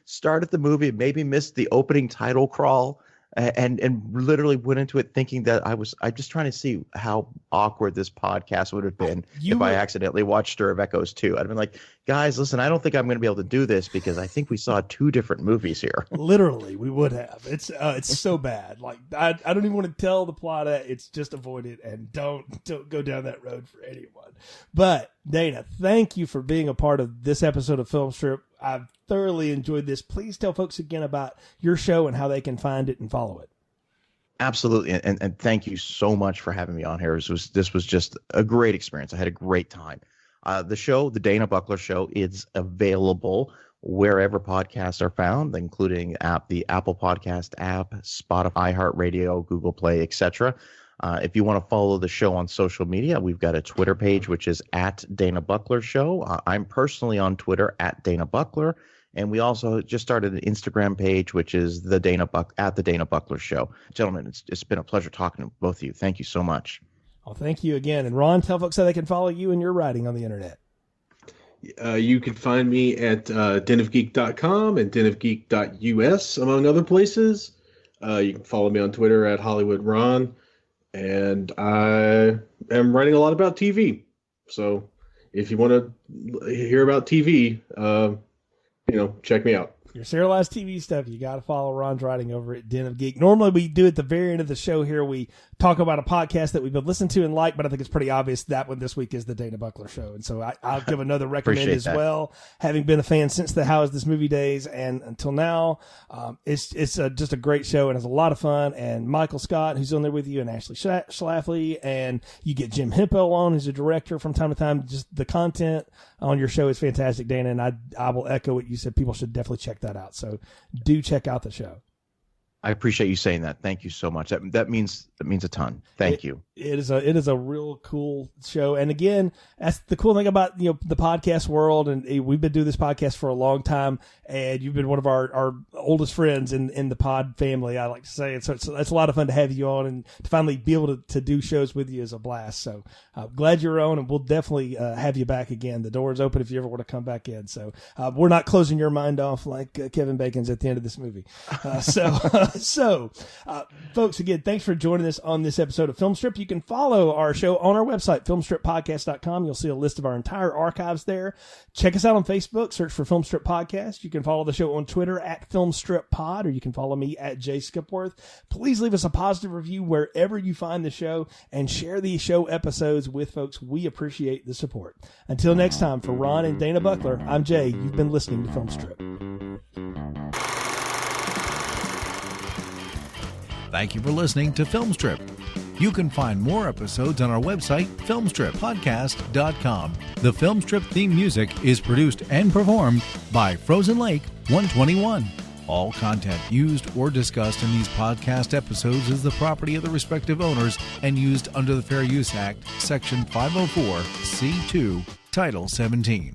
started the movie and maybe missed the opening title crawl and literally went into it thinking that I'm just trying to see how awkward this podcast would have been if I accidentally watched Stir of Echoes 2. I'd been like, guys, listen, I don't think I'm going to be able to do this because I think we saw 2 different movies here. Literally, we would have. It's so bad. Like I don't even want to tell the plot. It's just avoid it and don't go down that road for anyone. But Dana, thank you for being a part of this episode of Film Strip. I've thoroughly enjoyed this. Please tell folks again about your show and how they can find it and follow it. Absolutely. And thank you so much for having me on here. This was just a great experience. I had a great time. The show, The Dana Buckler Show, is available wherever podcasts are found, including the Apple Podcast app, Spotify, iHeartRadio, Google Play, etc. If you want to follow the show on social media, we've got a Twitter page, which is at Dana Buckler Show. I'm personally on Twitter at Dana Buckler. And we also just started an Instagram page, which is at the Dana Buckler Show. Gentlemen, it's been a pleasure talking to both of you. Thank you so much. Well, thank you again. And Ron, tell folks how they can follow you and your writing on the internet. You can find me at denofgeek.com and denofgeek.us, among other places. You can follow me on Twitter at HollywoodRon. And I am writing a lot about TV. So if you want to hear about TV, check me out. Your serialized TV stuff, you got to follow Ron's writing over at Den of Geek. Normally we do at the very end of the show here, we talk about a podcast that we've been listening to and like, but I think it's pretty obvious that one this week is the Dana Buckler Show. And so I'll give another recommend as well, having been a fan since the How Is This Movie days and until now. It's just a great show and it's a lot of fun. And Michael Scott, who's on there with you, and Ashley Schlafly, and you get Jim Hempel on, who's a director from time to time. Just the content on your show is fantastic, Dana, and I will echo what you said. People should definitely check that out. So do check out the show. I appreciate you saying that. Thank you so much. That means a ton. Thank you. It is a real cool show. And again, that's the cool thing about, the podcast world. And we've been doing this podcast for a long time, and you've been one of our oldest friends in the pod family, I like to say. And so it's a lot of fun to have you on, and to finally be able to do shows with you is a blast. So glad you're on, and we'll definitely have you back again. The door is open if you ever want to come back in. So we're not closing your mind off like Kevin Bacon's at the end of this movie. So, folks, again, thanks for joining us on this episode of Filmstrip. You can follow our show on our website, filmstrippodcast.com. You'll see a list of our entire archives there. Check us out on Facebook. Search for Filmstrip Podcast. You can follow the show on Twitter at FilmstripPod, or you can follow me at Jay Skipworth. Please leave us a positive review wherever you find the show, and share the show episodes with folks. We appreciate the support. Until next time, for Ron and Dana Buckler, I'm Jay. You've been listening to Filmstrip. Thank you for listening to Filmstrip. You can find more episodes on our website, filmstrippodcast.com. The Filmstrip theme music is produced and performed by Frozen Lake 121. All content used or discussed in these podcast episodes is the property of the respective owners and used under the Fair Use Act, Section 504, C2, Title 17.